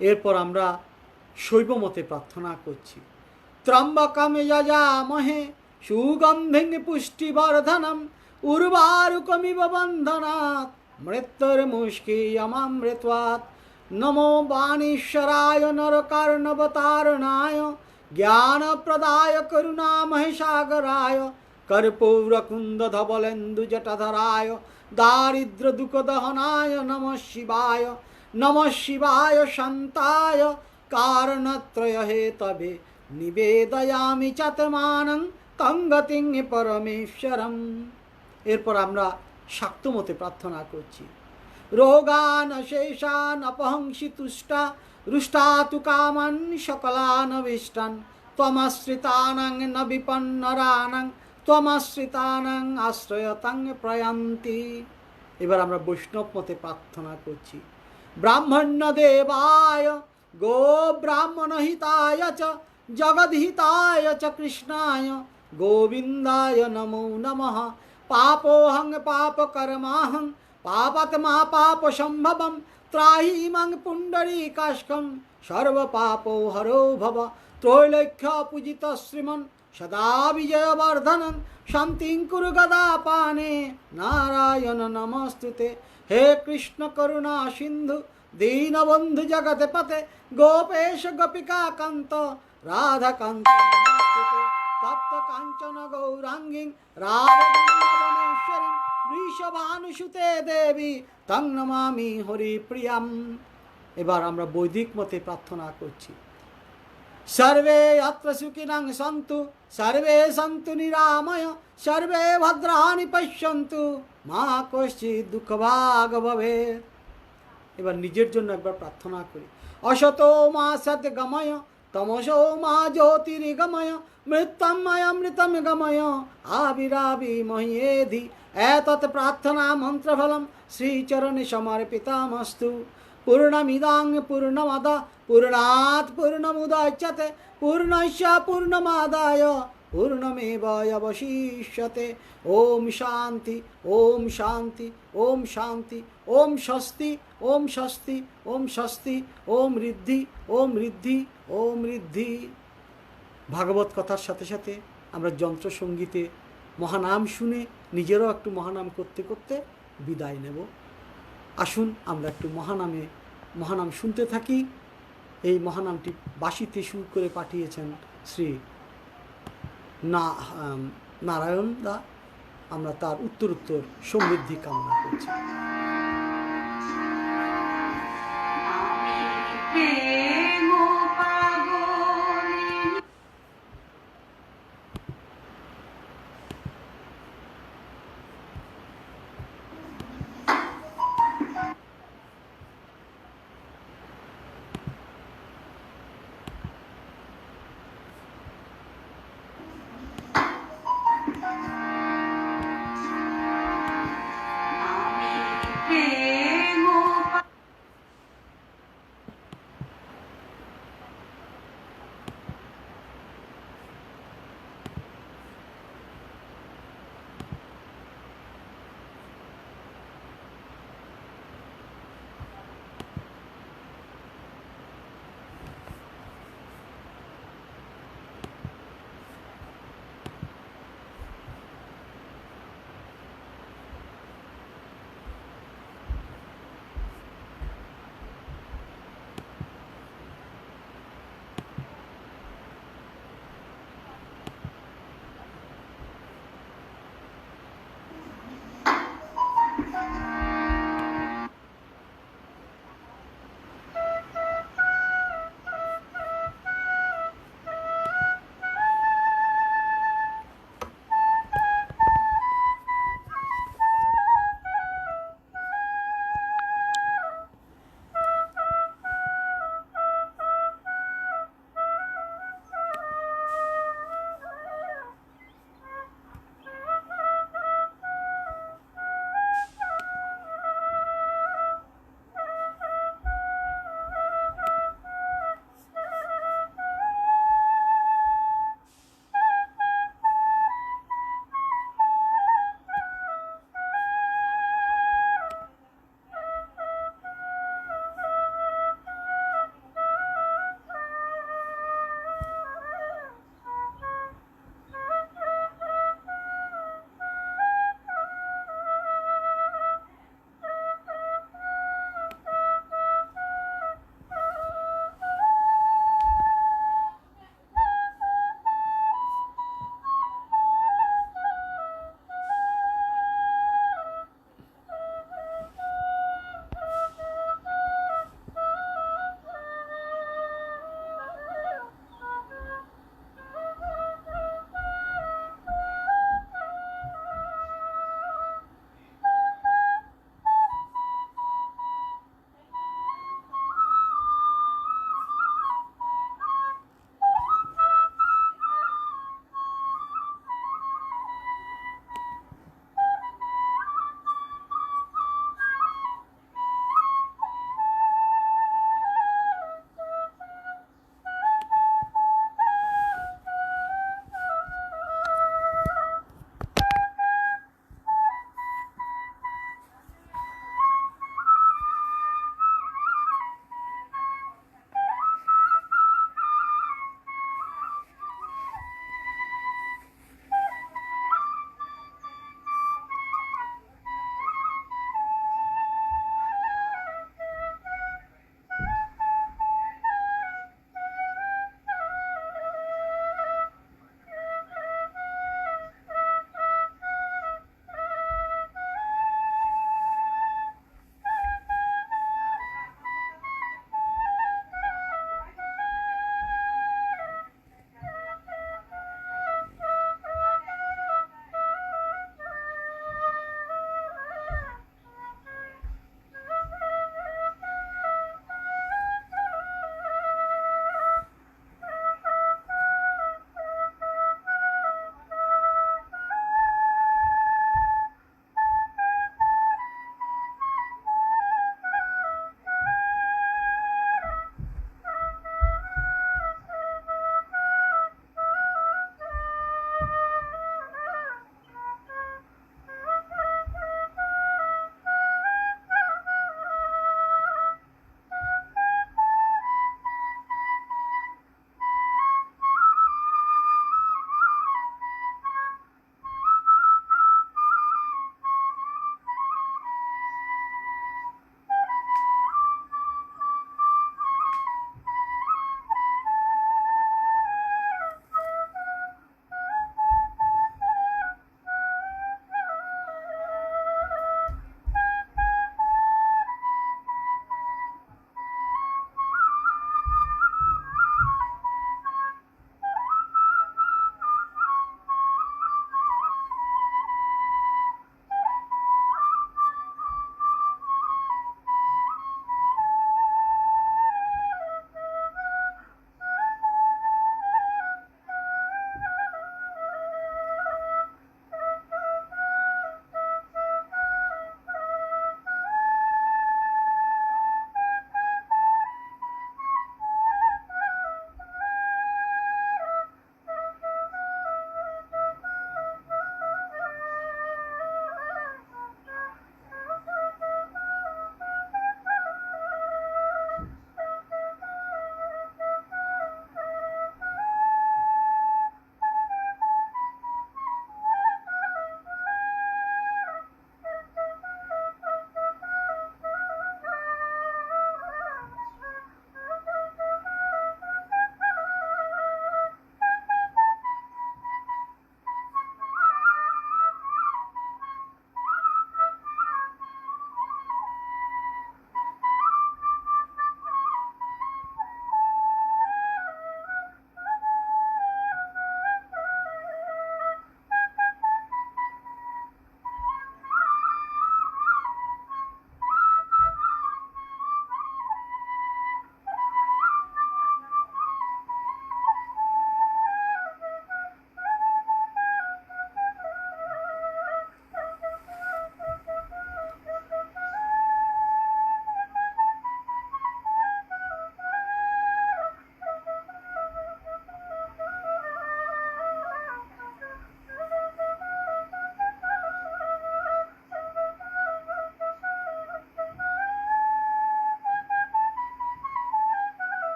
এরপর আমরা শৈবমতে প্রার্থনা করছি। ত্রম্বকম যজামহে সুগন্ধিং পুষ্টিবর্ধনম উর্বারুকমিব বন্ধনাৎ মৃত্যুর্মুষ্কিয়মামৃত্বাৎ। নমো বাণীশ্বরায় নরকার্ণবতারণায় জ্ঞানপ্রদায় করুণামহিসাগরায় কর্পূরকুন্দধবলেন্দুজটাধরায় দারিদ্র্যদুঃখদহনায় নমঃ শিবায়। নমঃ শিবায় শান্তায় কারণত্রয় হেতবে নিবেদয়ামি চাতমানং তঙ্গতিং পরমেশ্বরম। এরপর আমরা শাক্তমতে প্রার্থনা করছি। রোগান শেষান অপহংসি তুষ্টা রুষ্টাতু কামান সকলানভীষ্টান ত্বমাশ্রিতানাং ন বিপন্নরানাং ত্বমাশ্রিতানাং আশ্রয়তাং প্রয়ান্তি। এবার আমরা বৈষ্ণব মতে প্রার্থনা করছি। ব্রাহ্মণ্য দেবায় গো ব্রাহ্মণ হিতায় চ জগদ্হিতায় চ কৃষ্ণায় গোবিন্দায় নমো নমঃ। পাপোহং পাপকর্মাহং পাপাত্মা পাপ সম্ভবম ত্রাহি ইমং পুণ্ডরীকাষ্কং সর্বপাপো হরো ভব। ত্রৈলোক্য পূজিত শ্রীমন সদা বিজয়বর্ধনং শান্তিং কুরু গদাপানে নারায়ণ নমস্তুতে। হে কৃষ্ণ করুণা সিন্ধু দীনবন্ধু জগৎপতে গোপেশ গোপিকা কান্ত রাধাকান্ত নমস্তুতে। তপ্ত কাঞ্চন গৌরাঙ্গীং রাধা বৃন্দাবনেশ্বরীং বৃষভানুসুতে দেবী তং নমামি হরিপ্রিয়াম। এবার আমরা বৈদিক মতে প্রার্থনা করছি। সর্বে অত্র সুখিনং সন্তু, সর্বে সন্তু নিরাময়, সর্বে ভদ্রাণি পশ্যন্তু, মা কশ্চিৎ দুঃখভাগ ভবেৎ। এবার নিজের জন্য একবার প্রার্থনা করি। অসতো মা সদ্গময়, তমসো মা জ্যোতির্গময়, মৃত্যুঞ্জয় অমৃতম গময়, আবিরাবি মহ্যেধি। এতৎ প্রার্থনা মন্ত্রফলম শ্রীচরণে সমর্পিতমস্তু। পূর্ণমিদাং পূর্ণমদঃ পূর্ণাৎ পূর্ণমুদচ্যতে পূর্ণস্য পূর্ণমাদায় পূর্ণমেবাবশিষ্যতে। ওম শান্তি, ওম শান্তি, ওম শান্তি, ওম স্বস্তি, ওম স্বস্তি, ওম স্বস্তি, ওম ঋদ্ধি, ওম ঋদ্ধি, ওম ঋদ্ধি। ভাগবত কথার সাথে সাথে আমরা যন্ত্রসঙ্গীতে মহানাম শুনে নিজেরও একটু মহানাম করতে করতে বিদায় নেব। আসুন আমরা একটু মহানাম শুনতে থাকি। এই মহানামটি বাঁশিতে সুর করে পাঠিয়েছেন শ্রী নারায়ণ দা। আমরা তার উত্তরোত্তর সমৃদ্ধি কামনা করছি।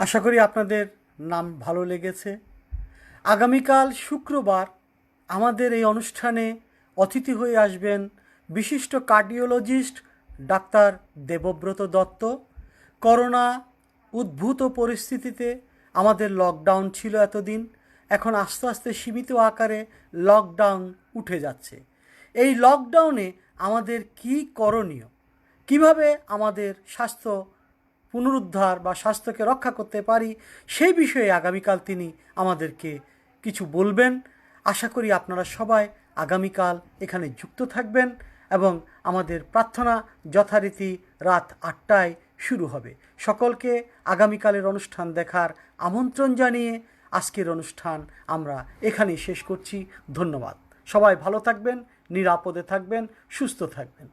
আশা করি আপনাদের নাম ভালো লেগেছে। আগামীকাল শুক্রবার আমাদের এই অনুষ্ঠানে অতিথি হয়ে আসবেন বিশিষ্ট cardiologist doctor Debabrata Dutta. Corona উদ্ভূত পরিস্থিতিতে আমাদের লকডাউন ছিল এতদিন, এখন আস্তে আস্তে সীমিত আকারে লকডাউন উঠে যাচ্ছে। এই লকডাউনে আমাদের কি করণীয়, কিভাবে আমাদের স্বাস্থ্য পুনরুদ্ধার বা স্বাস্থ্যকে রক্ষা করতে পারি, সেই বিষয়ে আগামীকাল তিনি আমাদেরকে কিছু বলবেন। আশা করি আপনারা সবাই আগামীকাল এখানে যুক্ত থাকবেন এবং আমাদের প্রার্থনা যথারীতি রাত 8টায় শুরু হবে। সকলকে আগামীকালের অনুষ্ঠান দেখার আমন্ত্রণ জানিয়ে আজকের অনুষ্ঠান আমরা এখানেই শেষ করছি। ধন্যবাদ। সবাই ভালো থাকবেন, নিরাপদে থাকবেন, সুস্থ থাকবেন।